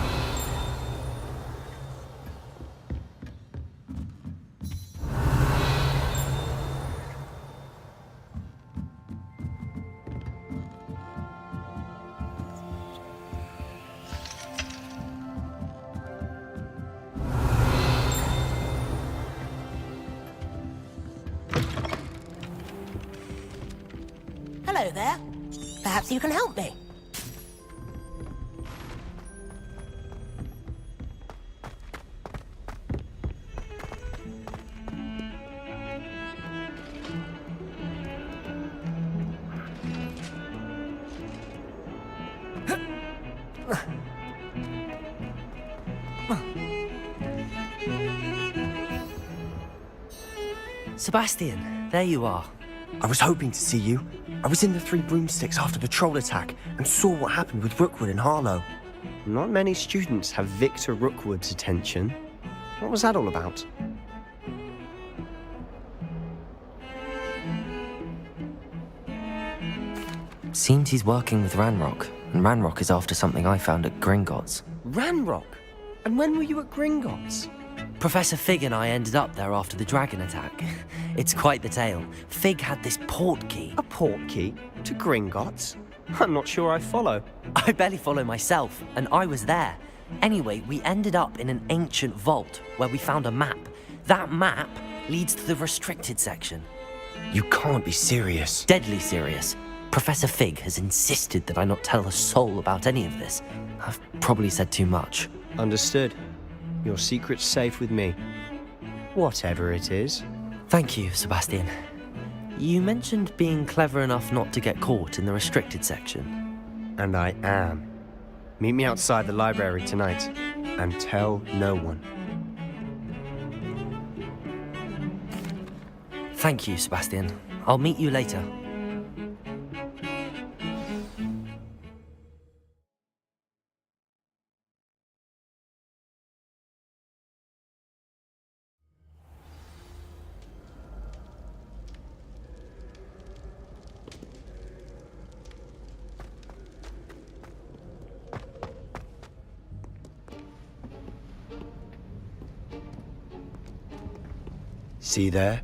Hello there. Perhaps you can help me. Sebastian, there you are. I was hoping to see you. I was in the Three Broomsticks after the troll attack and saw what happened with Rookwood and Harlow. Not many students have Victor Rookwood's attention. What was that all about? Seems he's working with Ranrock, and Ranrock is after something I found at Gringotts. Ranrock? And when were you at Gringotts? Professor Fig and I ended up there after the dragon attack. It's quite the tale. Fig had this port key. A port key? To Gringotts? I'm not sure I follow. I barely follow myself, and I was there. Anyway, we ended up in an ancient vault where we found a map. That map leads to the restricted section. You can't be serious. Deadly serious. Professor Fig has insisted that I not tell a soul about any of this. I've probably said too much. Understood. Your secret's safe with me. Whatever it is. Thank you, Sebastian. You mentioned being clever enough not to get caught in the restricted section. And I am. Meet me outside the library tonight, and tell no one. Thank you, Sebastian. I'll meet you later. See there?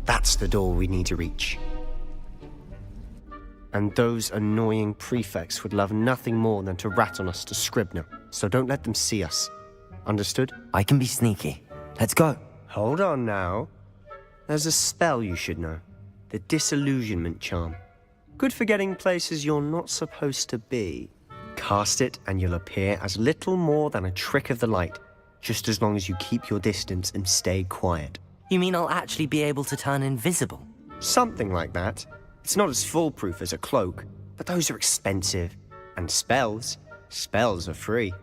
That's the door we need to reach. And those annoying prefects would love nothing more than to rat on us to Scribner, so don't let them see us. Understood? I can be sneaky. Let's go. Hold on now. There's a spell you should know. The Disillusionment Charm. Good for getting places you're not supposed to be. Cast it and you'll appear as little more than a trick of the light, just as long as you keep your distance and stay quiet. You mean I'll actually be able to turn invisible? Something like that. It's not as foolproof as a cloak, but those are expensive. And spells are free.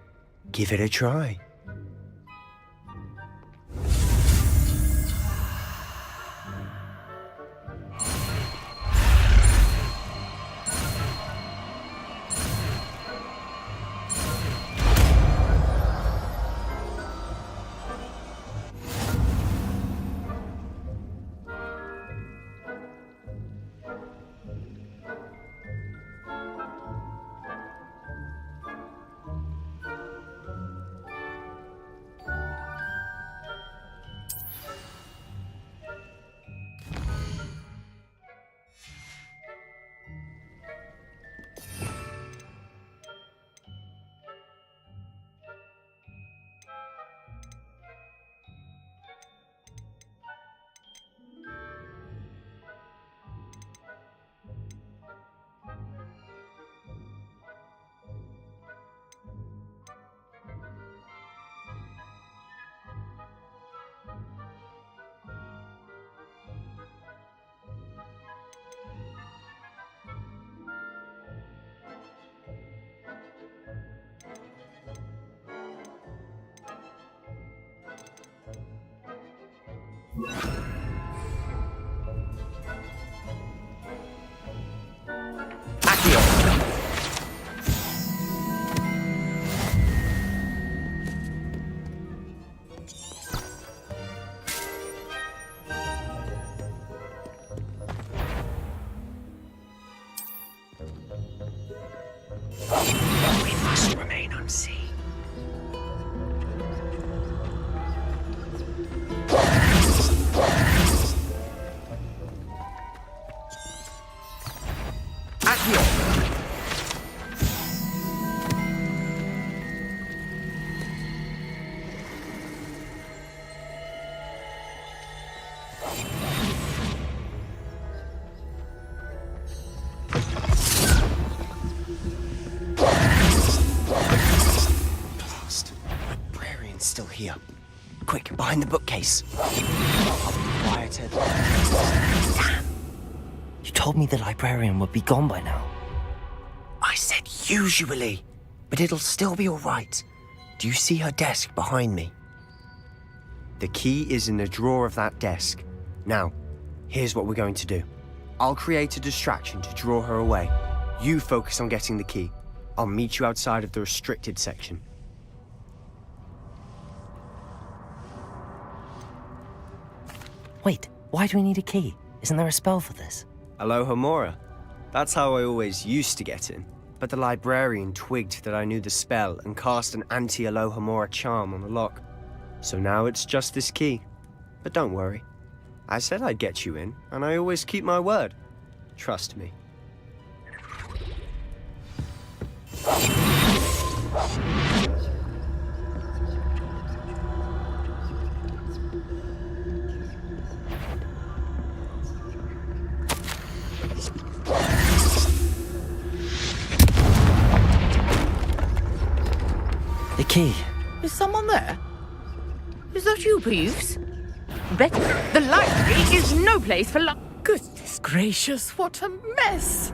Give it a try. We must remain unseen. Still here. Quick, behind the bookcase. Quieter. Damn. You told me the librarian would be gone by now. I said usually, but it'll still be all right. Do you see her desk behind me? The key is in the drawer of that desk. Now, here's what we're going to do. I'll create a distraction to draw her away. You focus on getting the key. I'll meet you outside of the restricted section. Wait, why do we need a key? Isn't there a spell for this? Alohomora. That's how I always used to get in. But the librarian twigged that I knew the spell and cast an anti-Alohomora charm on the lock. So now it's just this key. But don't worry. I said I'd get you in, and I always keep my word. Trust me. The key. Is someone there? Is that you, Peeves? Betty, the library is no place for Goodness gracious, what a mess!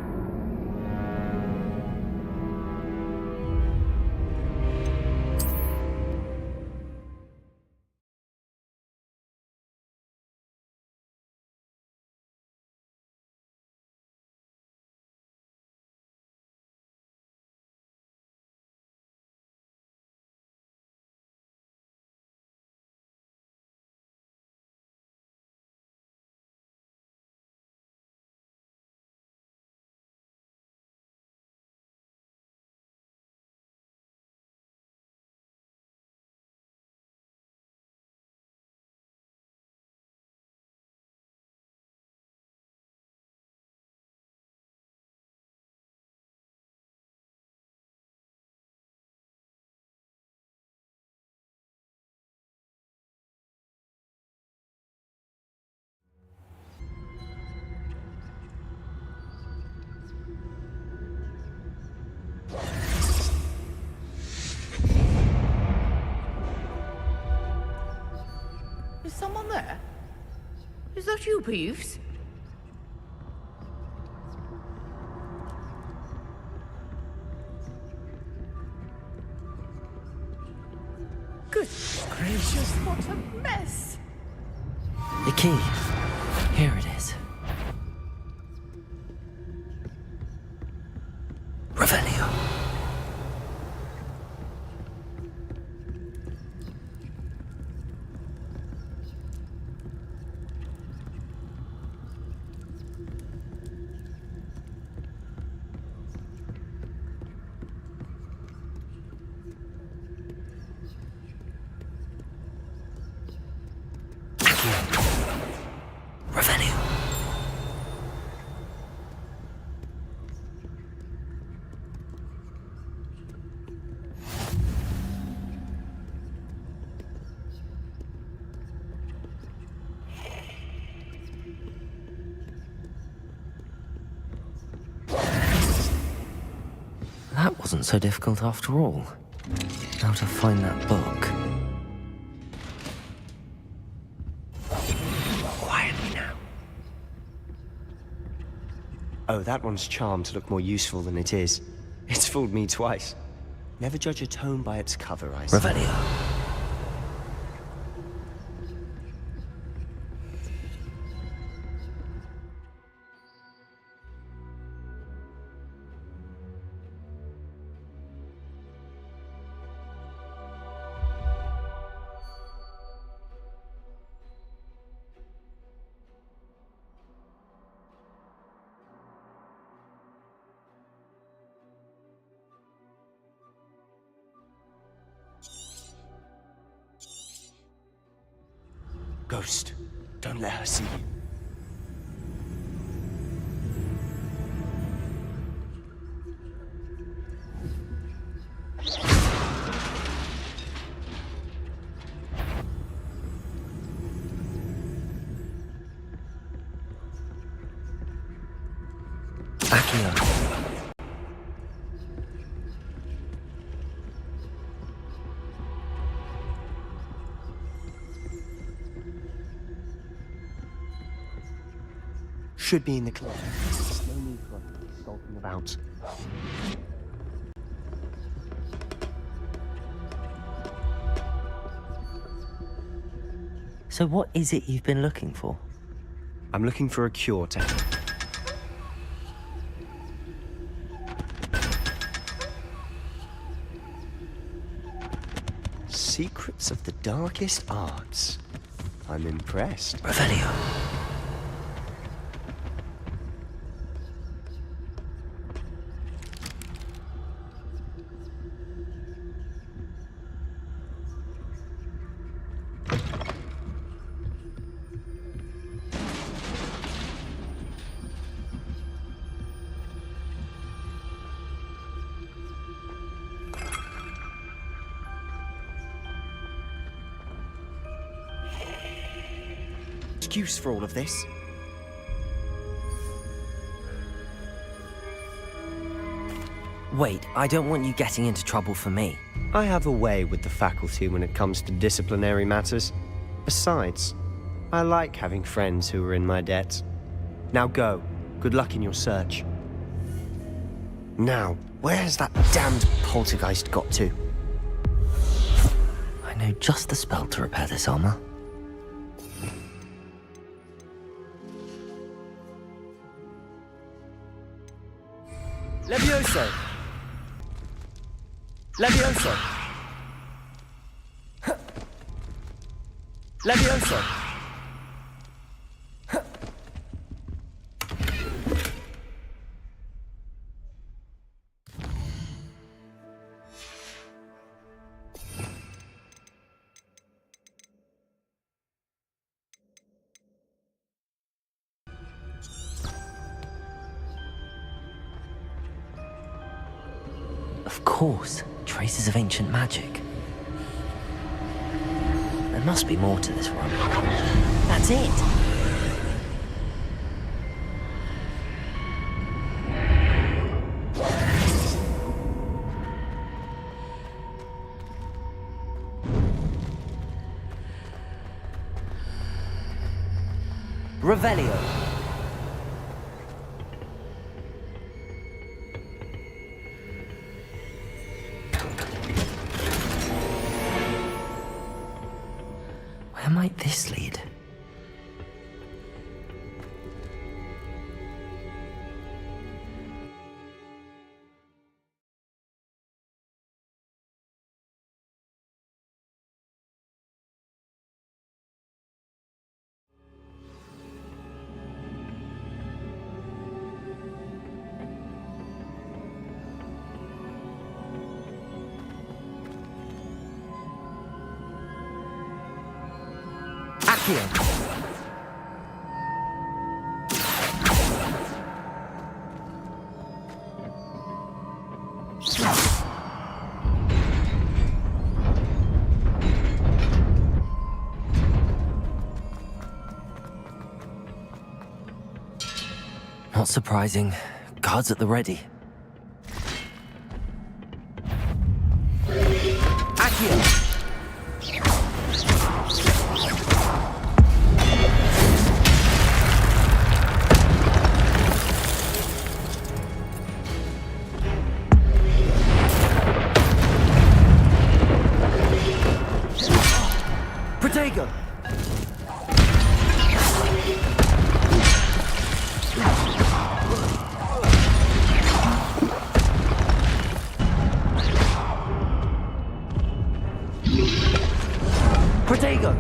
Is someone there? Is that you, Peeves? Goodness gracious, what a mess! The key. Here it is. Revelio. Revelio. That wasn't so difficult after all. Now to find that book. Quietly now. Oh, that one's charmed to look more useful than it is. It's fooled me twice. Never judge a tome by its cover, I say. Revelio. Ghost, don't let her see you. Accio. Should be in the closet. There's no need for us to be skulking about. So what is it you've been looking for? I'm looking for a cure to... Secrets of the darkest arts. I'm impressed. Revelio. excuse for all of this. Wait, I don't want you getting into trouble for me. I have a way with the faculty when it comes to disciplinary matters. Besides, I like having friends who are in my debt. Now go. Good luck in your search. Now, where has that damned poltergeist got to? I know just the spell to repair this armor. Levioso! Levioso! Levioso! Of course, traces of ancient magic. There must be more to this room. That's it! Revelio. Where might this lead? Accio. Not surprising. Guards at the ready. Accio. Protego! Protego.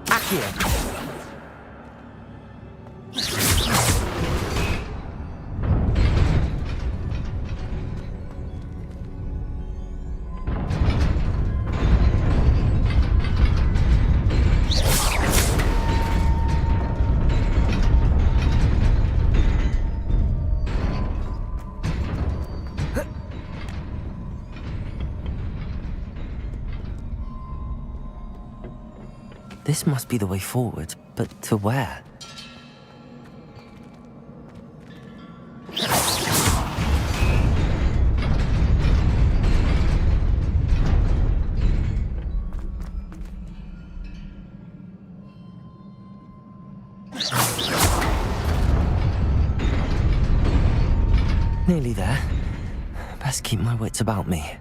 Accio. This must be the way forward, but to where? Nearly there. Best keep my wits about me.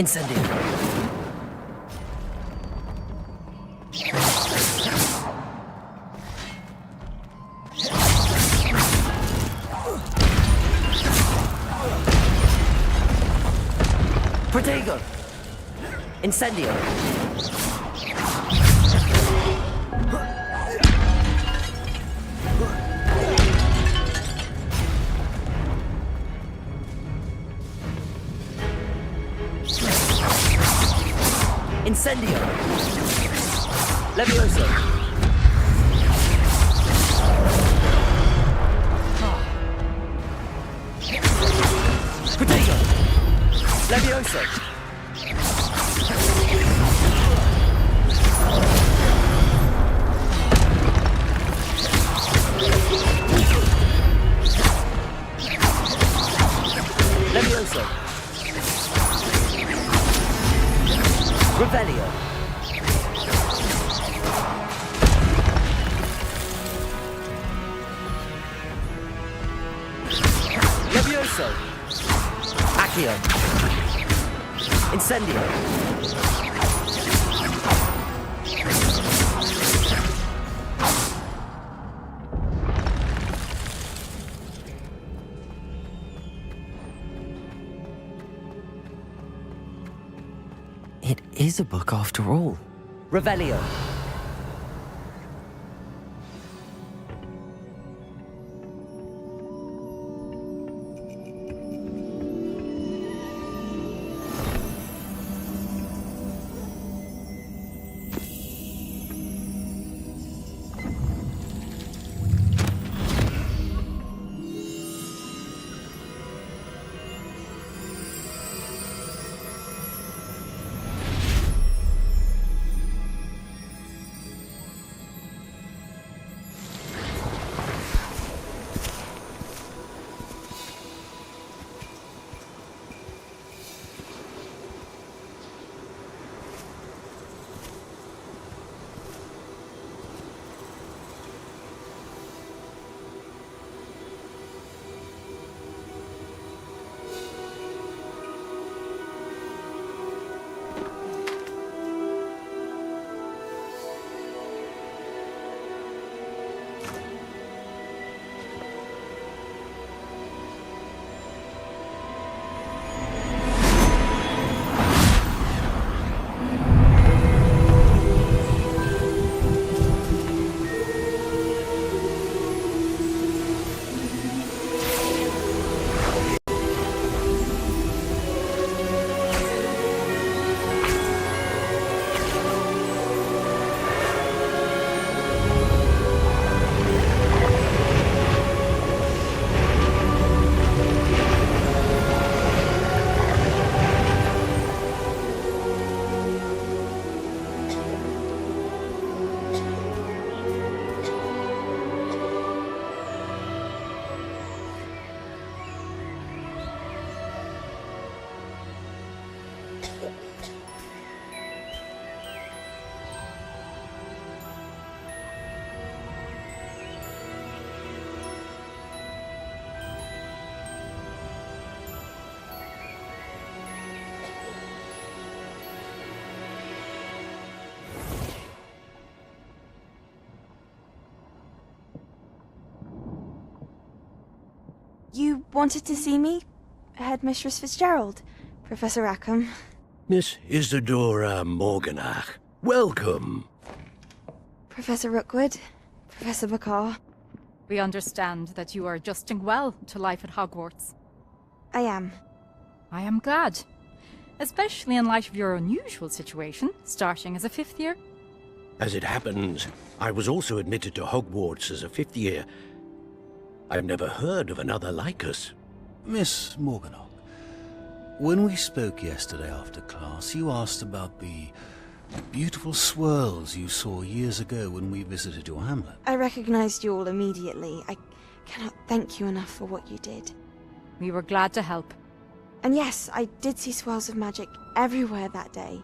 Incendio. Protego. Incendio. Incendio! Levioso! Protego! Levioso! Revelio. Levioso. Accio. Incendio. It is a book after all. Revelio. You wanted to see me? Headmistress Fitzgerald, Professor Rackham. Miss Isadora Morganach, welcome. Professor Rookwood, Professor Bakar. We understand that you are adjusting well to life at Hogwarts. I am. I am glad. Especially in light of your unusual situation, starting as a 5th year. As it happens, I was also admitted to Hogwarts as a 5th year. I've never heard of another like us. Miss Morganach, when we spoke yesterday after class, you asked about the beautiful swirls you saw years ago when we visited your hamlet. I recognized you all immediately. I cannot thank you enough for what you did. We were glad to help. And yes, I did see swirls of magic everywhere that day.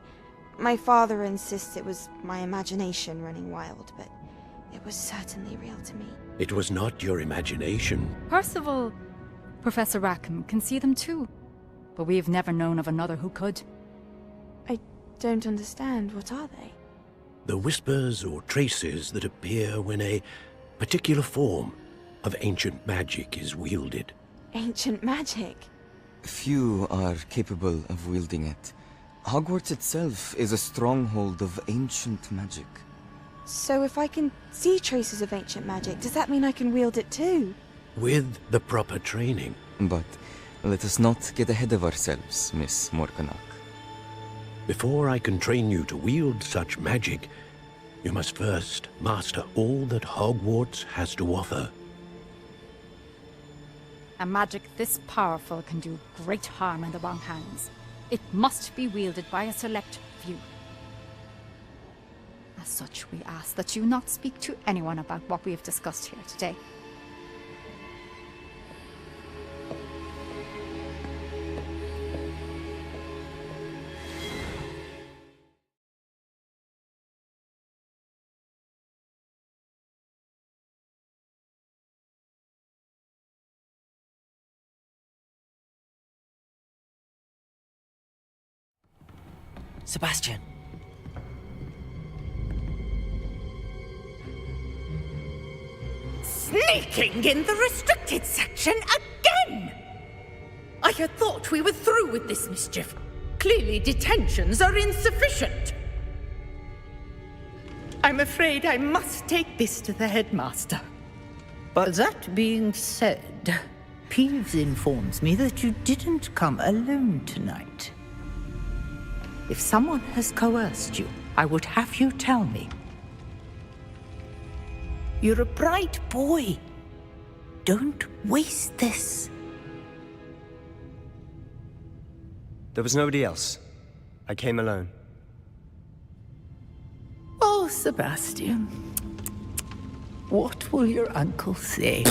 My father insists it was my imagination running wild, but it was certainly real to me. It was not your imagination. Percival, Professor Rackham can see them too. But we've never known of another who could. I don't understand. What are they? The whispers or traces that appear when a particular form of ancient magic is wielded. Ancient magic? Few are capable of wielding it. Hogwarts itself is a stronghold of ancient magic. So if I can see traces of ancient magic, does that mean I can wield it too? With the proper training. But let us not get ahead of ourselves, Miss Morganach. Before I can train you to wield such magic, you must first master all that Hogwarts has to offer. A magic this powerful can do great harm in the wrong hands. It must be wielded by a select few. As such, we ask that you not speak to anyone about what we have discussed here today. Sebastian. Sneaking in the restricted section again! I had thought we were through with this mischief. Clearly detentions are insufficient. I'm afraid I must take this to the headmaster. But that being said, Peeves informs me that you didn't come alone tonight. If someone has coerced you, I would have you tell me. You're a bright boy. Don't waste this. There was nobody else. I came alone. Oh, Sebastian. What will your uncle say?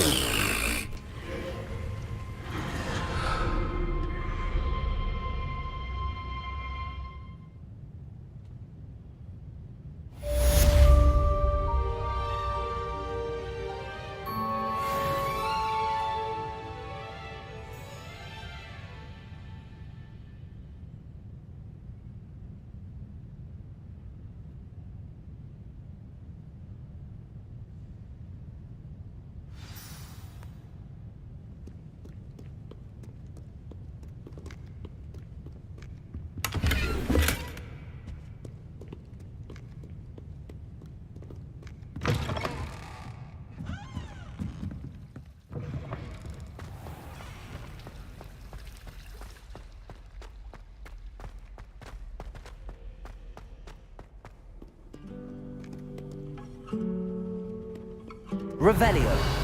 Revelio.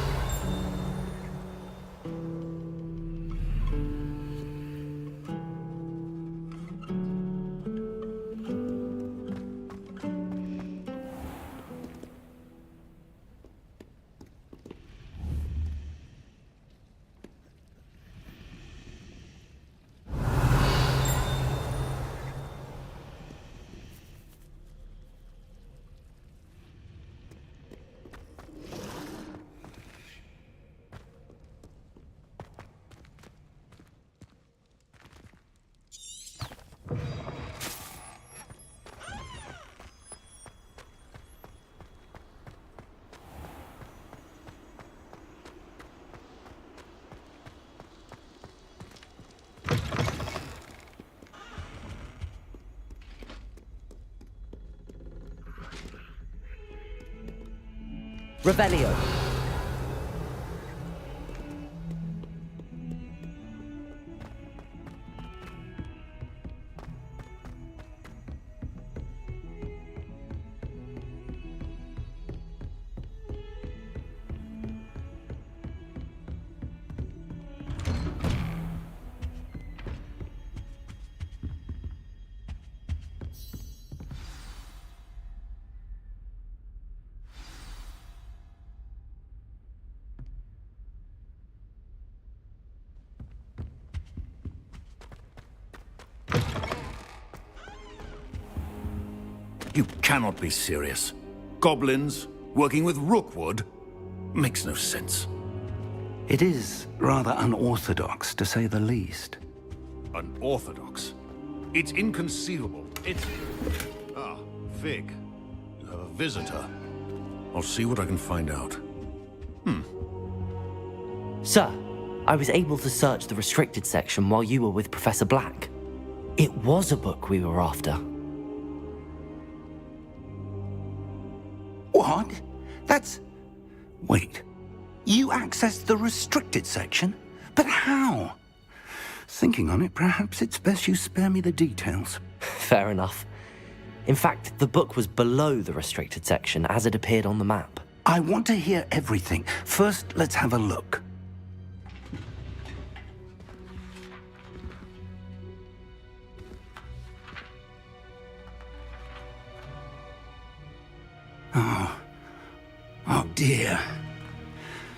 Revelio. You cannot be serious. Goblins working with Rookwood? Makes no sense. It is rather unorthodox, to say the least. Unorthodox? It's inconceivable. It's... Ah, Fig. You have a visitor. I'll see what I can find out. Sir, I was able to search the restricted section while you were with Professor Black. It was a book we were after. What? That's... Wait. You accessed the restricted section? But how? Thinking on it, perhaps it's best you spare me the details. Fair enough. In fact, the book was below the restricted section as it appeared on the map. I want to hear everything. First, let's have a look. Oh dear.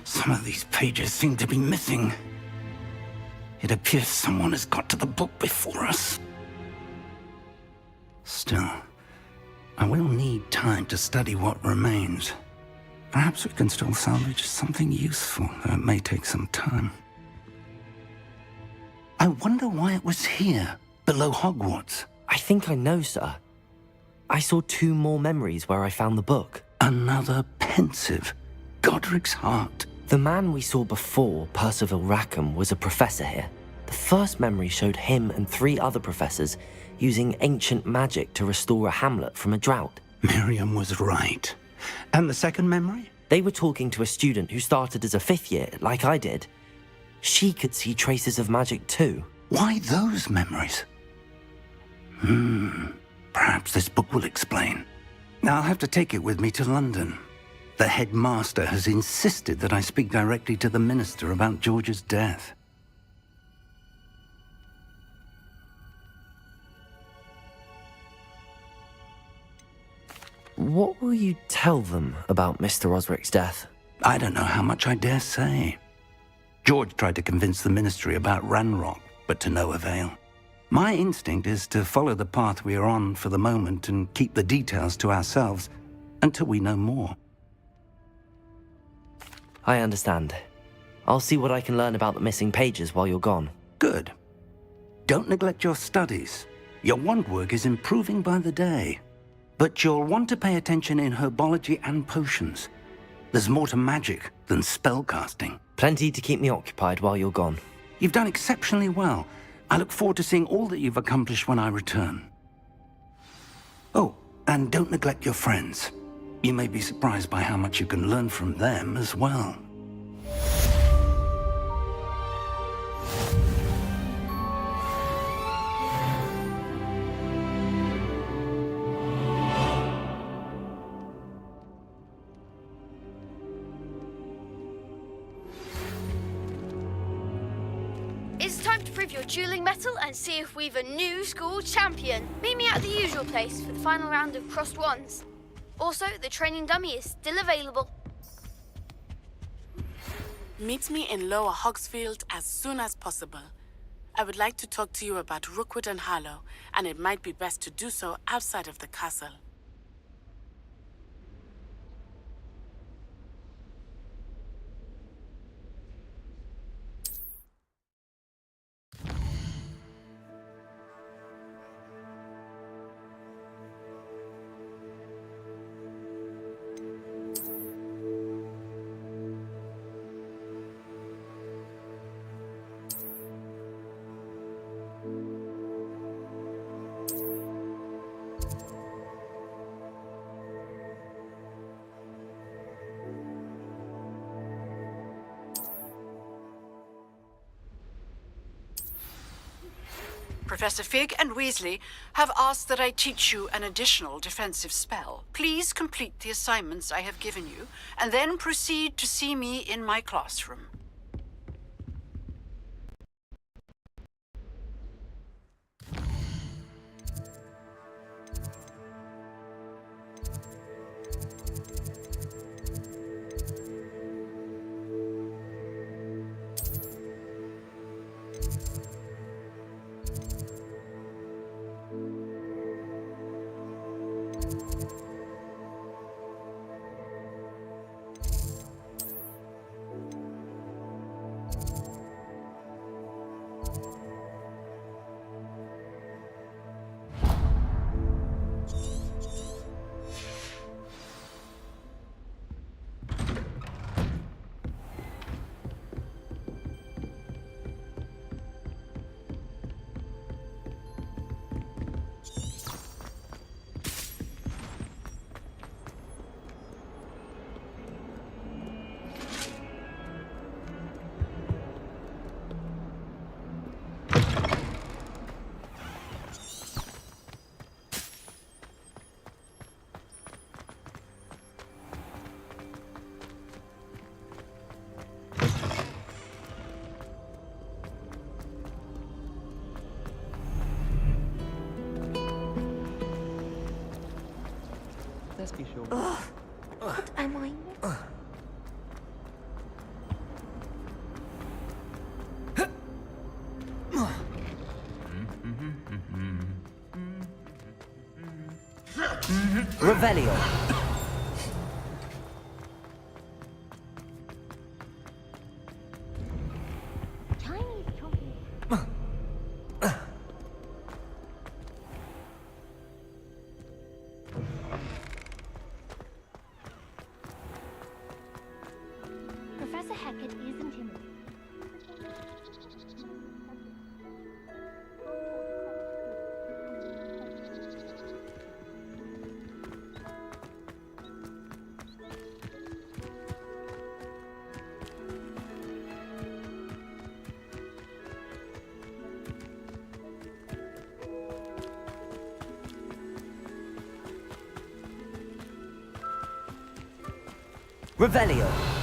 Some of these pages seem to be missing. It appears someone has got to the book before us. Still, I will need time to study what remains. Perhaps we can still salvage something useful, though it may take some time. I wonder why it was here, below Hogwarts. I I think I know, sir. I saw 2 more memories where I found the book. Another pensive. Godric's heart. The man we saw before, Percival Rackham, was a professor here. The first memory showed him and 3 other professors using ancient magic to restore a hamlet from a drought. Miriam was right. And the second memory? They were talking to a student who started as a 5th year, like I did. She could see traces of magic too. Why those memories? Perhaps this book will explain. Now I'll have to take it with me to London. The headmaster has insisted that I speak directly to the minister about George's death. What will you tell them about Mr. Osric's death? I don't know how much I dare say. George tried to convince the ministry about Ranrock, but to no avail. My instinct is to follow the path we are on for the moment and keep the details to ourselves until we know more. I understand. I'll see what I can learn about the missing pages while you're gone. Good. Don't neglect your studies. Your wand work is improving by the day. But you'll want to pay attention in herbology and potions. There's more to magic than spellcasting. Plenty to keep me occupied while you're gone. You've done exceptionally well. I look forward to seeing all that you've accomplished when I return. Oh, and don't neglect your friends. You may be surprised by how much you can learn from them as well. It's time to prove your dueling mettle and see if we've a new school champion. Meet me at the usual place for the final round of crossed wands. Also, the training dummy is still available. Meet me in Lower Hogsfield as soon as possible. I would like to talk to you about Rookwood and Harlow, and it might be best to do so outside of the castle. Professor Fig and Weasley have asked that I teach you an additional defensive spell. Please complete the assignments I have given you, and then proceed to see me in my classroom. Let's be sure. What am I? Revelio. Chinese chocolate. Beckett isn't in it. Revelio.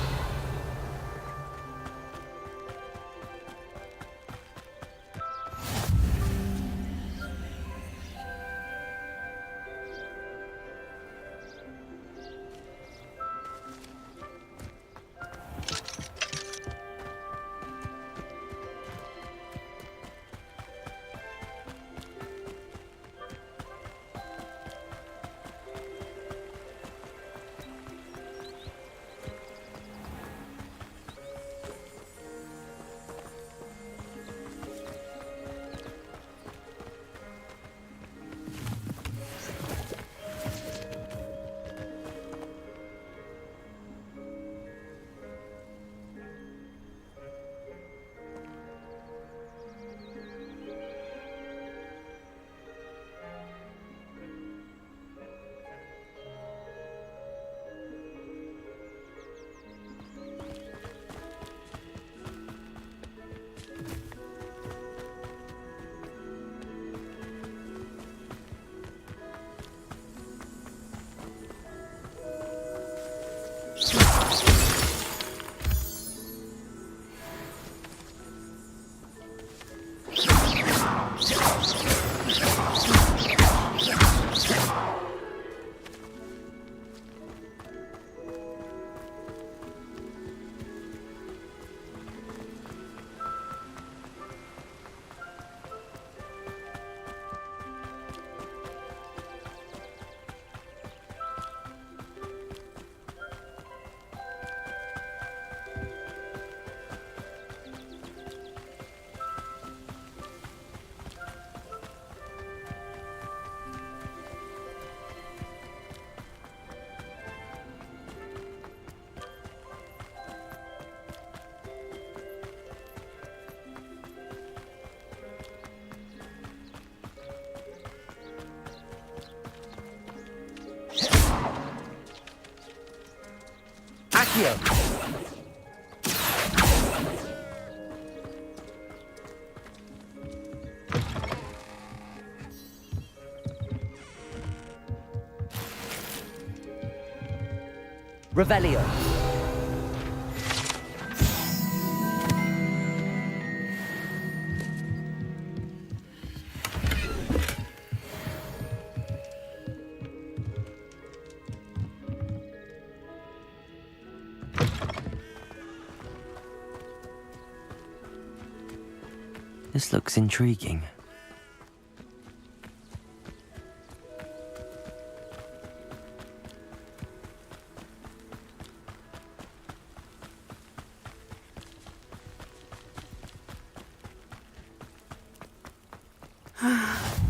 Accio. Revelio. This looks intriguing.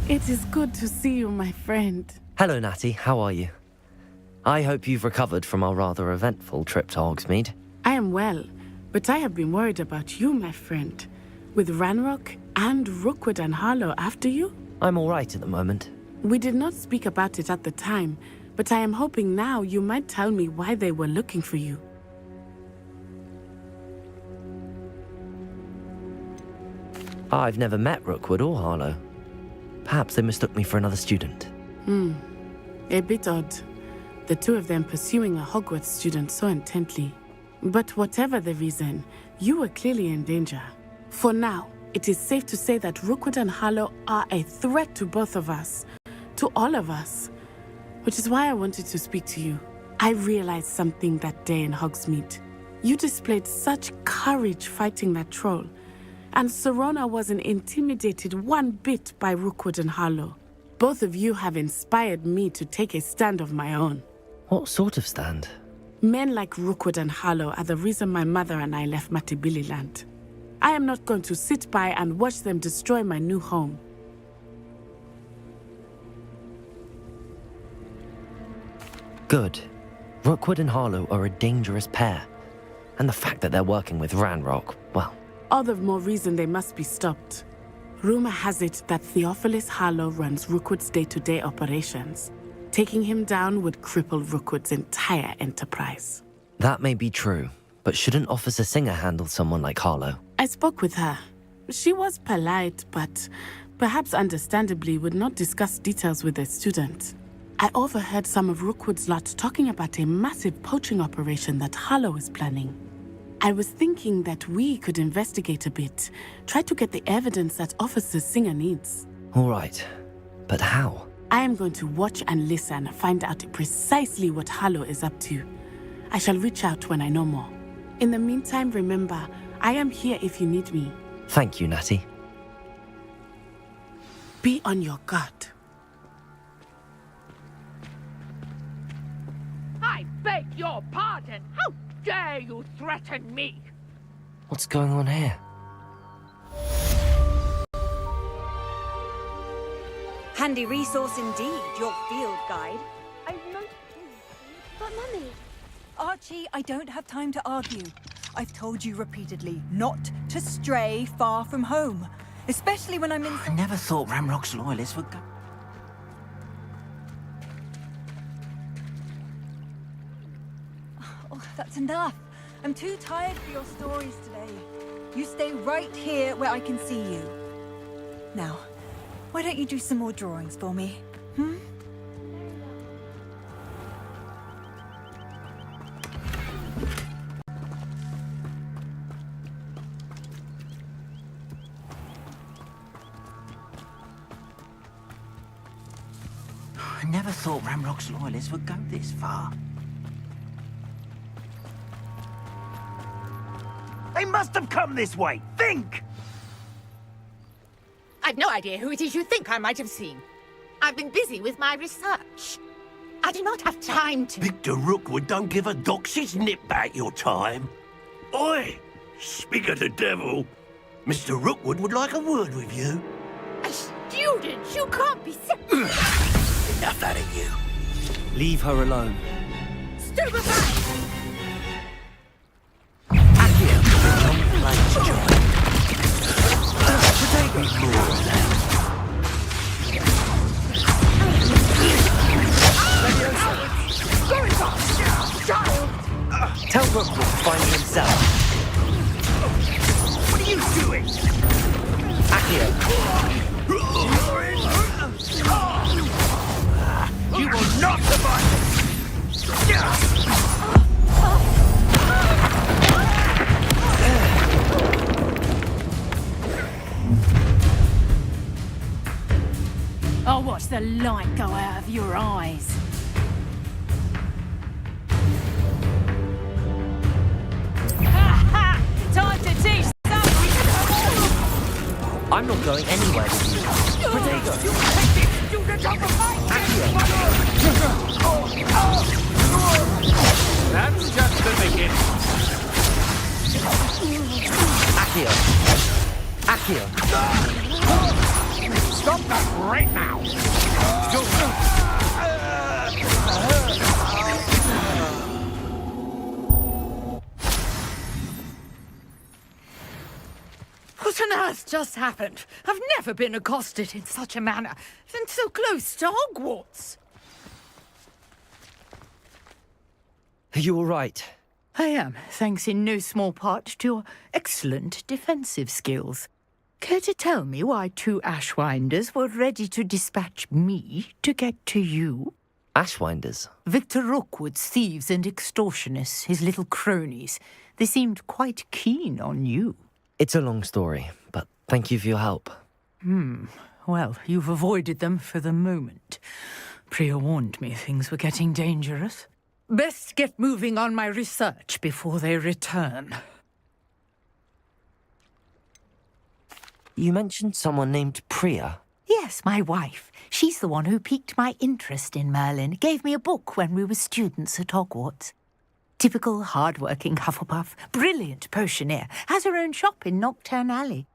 It is good to see you, my friend. Hello, Natty. How are you? I hope you've recovered from our rather eventful trip to Hogsmeade. I am well, but I have been worried about you, my friend. With Ranrock and Rookwood and Harlow after you? I'm all right at the moment. We did not speak about it at the time, but I am hoping now you might tell me why they were looking for you. I've never met Rookwood or Harlow. Perhaps they mistook me for another student. A bit odd. The two of them pursuing a Hogwarts student so intently. But whatever the reason, you were clearly in danger. For now, it is safe to say that Rookwood and Harlow are a threat to both of us. To all of us. Which is why I wanted to speak to you. I realized something that day in Hogsmeade. You displayed such courage fighting that troll. And Serona wasn't intimidated one bit by Rookwood and Harlow. Both of you have inspired me to take a stand of my own. What sort of stand? Men like Rookwood and Harlow are the reason my mother and I left Matabeleland. I am not going to sit by and watch them destroy my new home. Good. Rookwood and Harlow are a dangerous pair. And the fact that they're working with Ranrock, well... All the more reason they must be stopped. Rumor has it that Theophilus Harlow runs Rookwood's day-to-day operations. Taking him down would cripple Rookwood's entire enterprise. That may be true, but shouldn't Officer Singer handle someone like Harlow? I spoke with her. She was polite, but perhaps understandably would not discuss details with a student. I overheard some of Rookwood's lot talking about a massive poaching operation that Harlow is planning. I was thinking that we could investigate a bit, try to get the evidence that Officer Singer needs. All right, but how? I am going to watch and listen, find out precisely what Harlow is up to. I shall reach out when I know more. In the meantime, remember, I am here if you need me. Thank you, Natty. Be on your guard. I beg your pardon. How dare you threaten me? What's going on here? Handy resource indeed, your field guide. I know. But Mummy... Archie, I don't have time to argue. I've told you repeatedly not to stray far from home. Especially when I'm in... I never thought Ramrock's loyalists would go... Oh, that's enough. I'm too tired for your stories today. You stay right here where I can see you. Now, why don't you do some more drawings for me? Hmm? I never thought Ramrock's loyalists would go this far. They must have come this way! Think! I've no idea who it is you think I might have seen. I've been busy with my research. I do not have time to... Victor Rookwood don't give a doxy's nip back your time. Oi! Speak of the devil. Mr. Rookwood would like a word with you. A student? You can't be... Enough out of you. Leave her alone. Stupefy! Tell Rookwood to find himself. What are you doing? Accio. You will not survive! I'll watch the light go out of your eyes. Time to teach I'm not going anywhere with you. Protego. That's just the beginning. Accio. Accio. Stop that right now! What on earth just happened? I've never been accosted in such a manner, and so close to Hogwarts. Are you all right? I am, thanks in no small part to your excellent defensive skills. Care to tell me why two Ashwinders were ready to dispatch me to get to you? Ashwinders? Victor Rookwood's thieves and extortionists, his little cronies. They seemed quite keen on you. It's a long story, but thank you for your help. Well, you've avoided them for the moment. Priya warned me things were getting dangerous. Best get moving on my research before they return. You mentioned someone named Priya. Yes, my wife. She's the one who piqued my interest in Merlin. Gave me a book when we were students at Hogwarts. Typical hard-working Hufflepuff, brilliant potioneer, has her own shop in Knockturn Alley.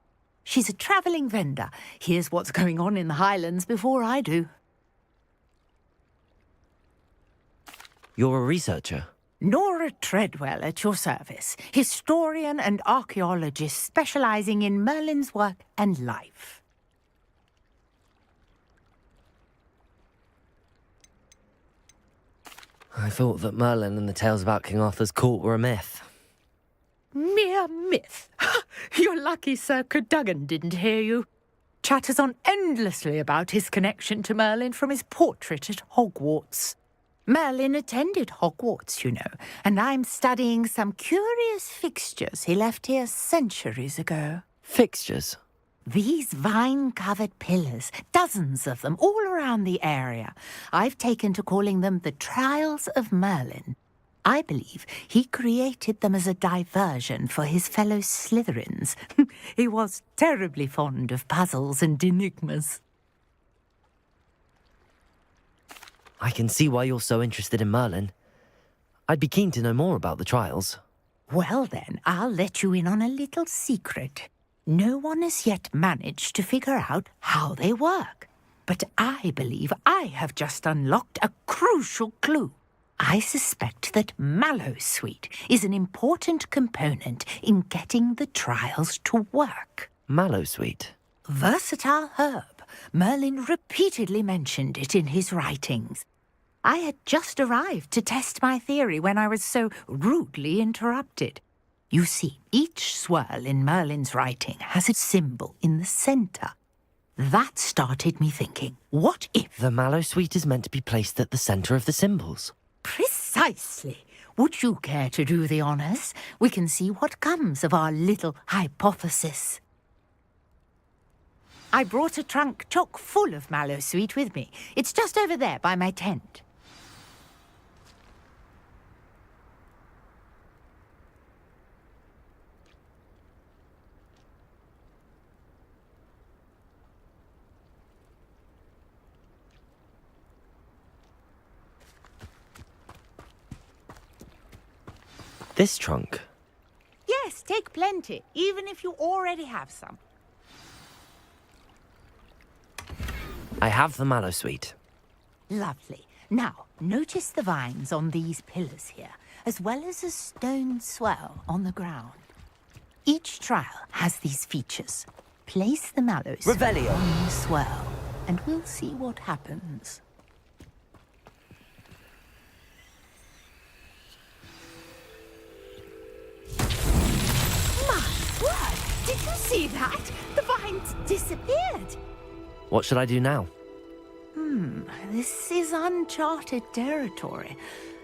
She's a travelling vendor. Hears what's going on in the Highlands before I do. You're a researcher? Nora Treadwell at your service, historian and archaeologist specializing in Merlin's work and life. I thought that Merlin and the tales about King Arthur's court were a myth. Mere myth. You're lucky Sir Cadogan didn't hear you. Chatters on endlessly about his connection to Merlin from his portrait at Hogwarts. Merlin attended Hogwarts, you know, and I'm studying some curious fixtures he left here centuries ago. Fixtures? These vine-covered pillars, dozens of them, all around the area. I've taken to calling them the Trials of Merlin. I believe he created them as a diversion for his fellow Slytherins. He was terribly fond of puzzles and enigmas. I can see why you're so interested in Merlin. I'd be keen to know more about the trials. Well then, I'll let you in on a little secret. No one has yet managed to figure out how they work. But I believe I have just unlocked a crucial clue. I suspect that Mallowsweet is an important component in getting the trials to work. Mallowsweet? Versatile herb. Merlin repeatedly mentioned it in his writings. I had just arrived to test my theory when I was so rudely interrupted. You see, each swirl in Merlin's writing has a symbol in the centre. That started me thinking, what if... The Mallowsweet is meant to be placed at the centre of the symbols. Precisely. Would you care to do the honours? We can see what comes of our little hypothesis. I brought a trunk chock full of Mallowsweet with me. It's just over there by my tent. This trunk? Yes, take plenty, even if you already have some. I have the Mallowsweet. Lovely. Now, notice the vines on these pillars here, as well as a stone swell on the ground. Each trial has these features. Place the Mallowsweet Revelio. on the swell, and we'll see what happens. Did you see that? The vines disappeared. What should I do now? This is uncharted territory.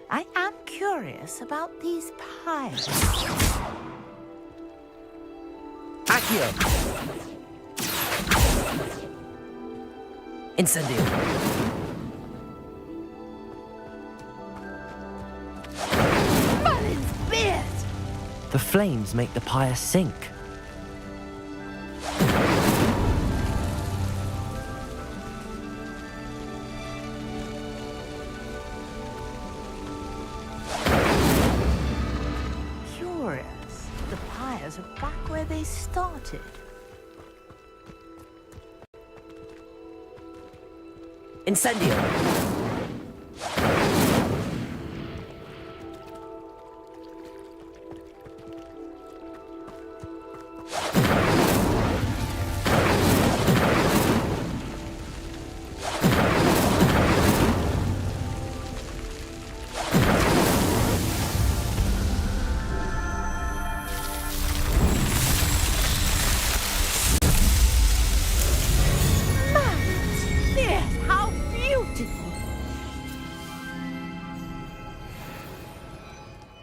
I am curious about these piles. Accio! Incendio! Merlin's beard! The flames make the pyre sink. Curious. The pyres are back where they started. Incendio!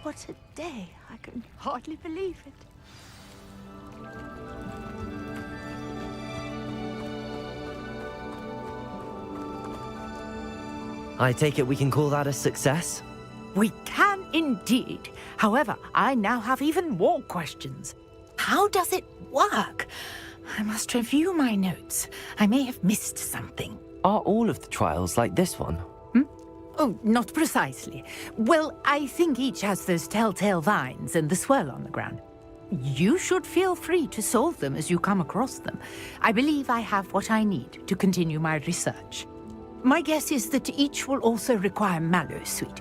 What a day. I can hardly believe it. I take it we can call that a success? We can indeed. However, I now have even more questions. How does it work? I must review my notes. I may have missed something. Are all of the trials like this one? Oh, not precisely. Well, I think each has those telltale vines and the swirl on the ground. You should feel free to solve them as you come across them. I believe I have what I need to continue my research. My guess is that each will also require Mallowsweet.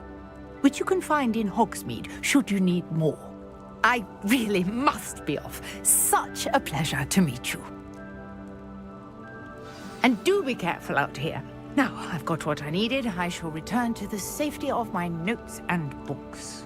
which you can find in Hogsmeade should you need more. I really must be off. Such a pleasure to meet you. And do be careful out here. Now, I've got what I needed. I shall return to the safety of my notes and books.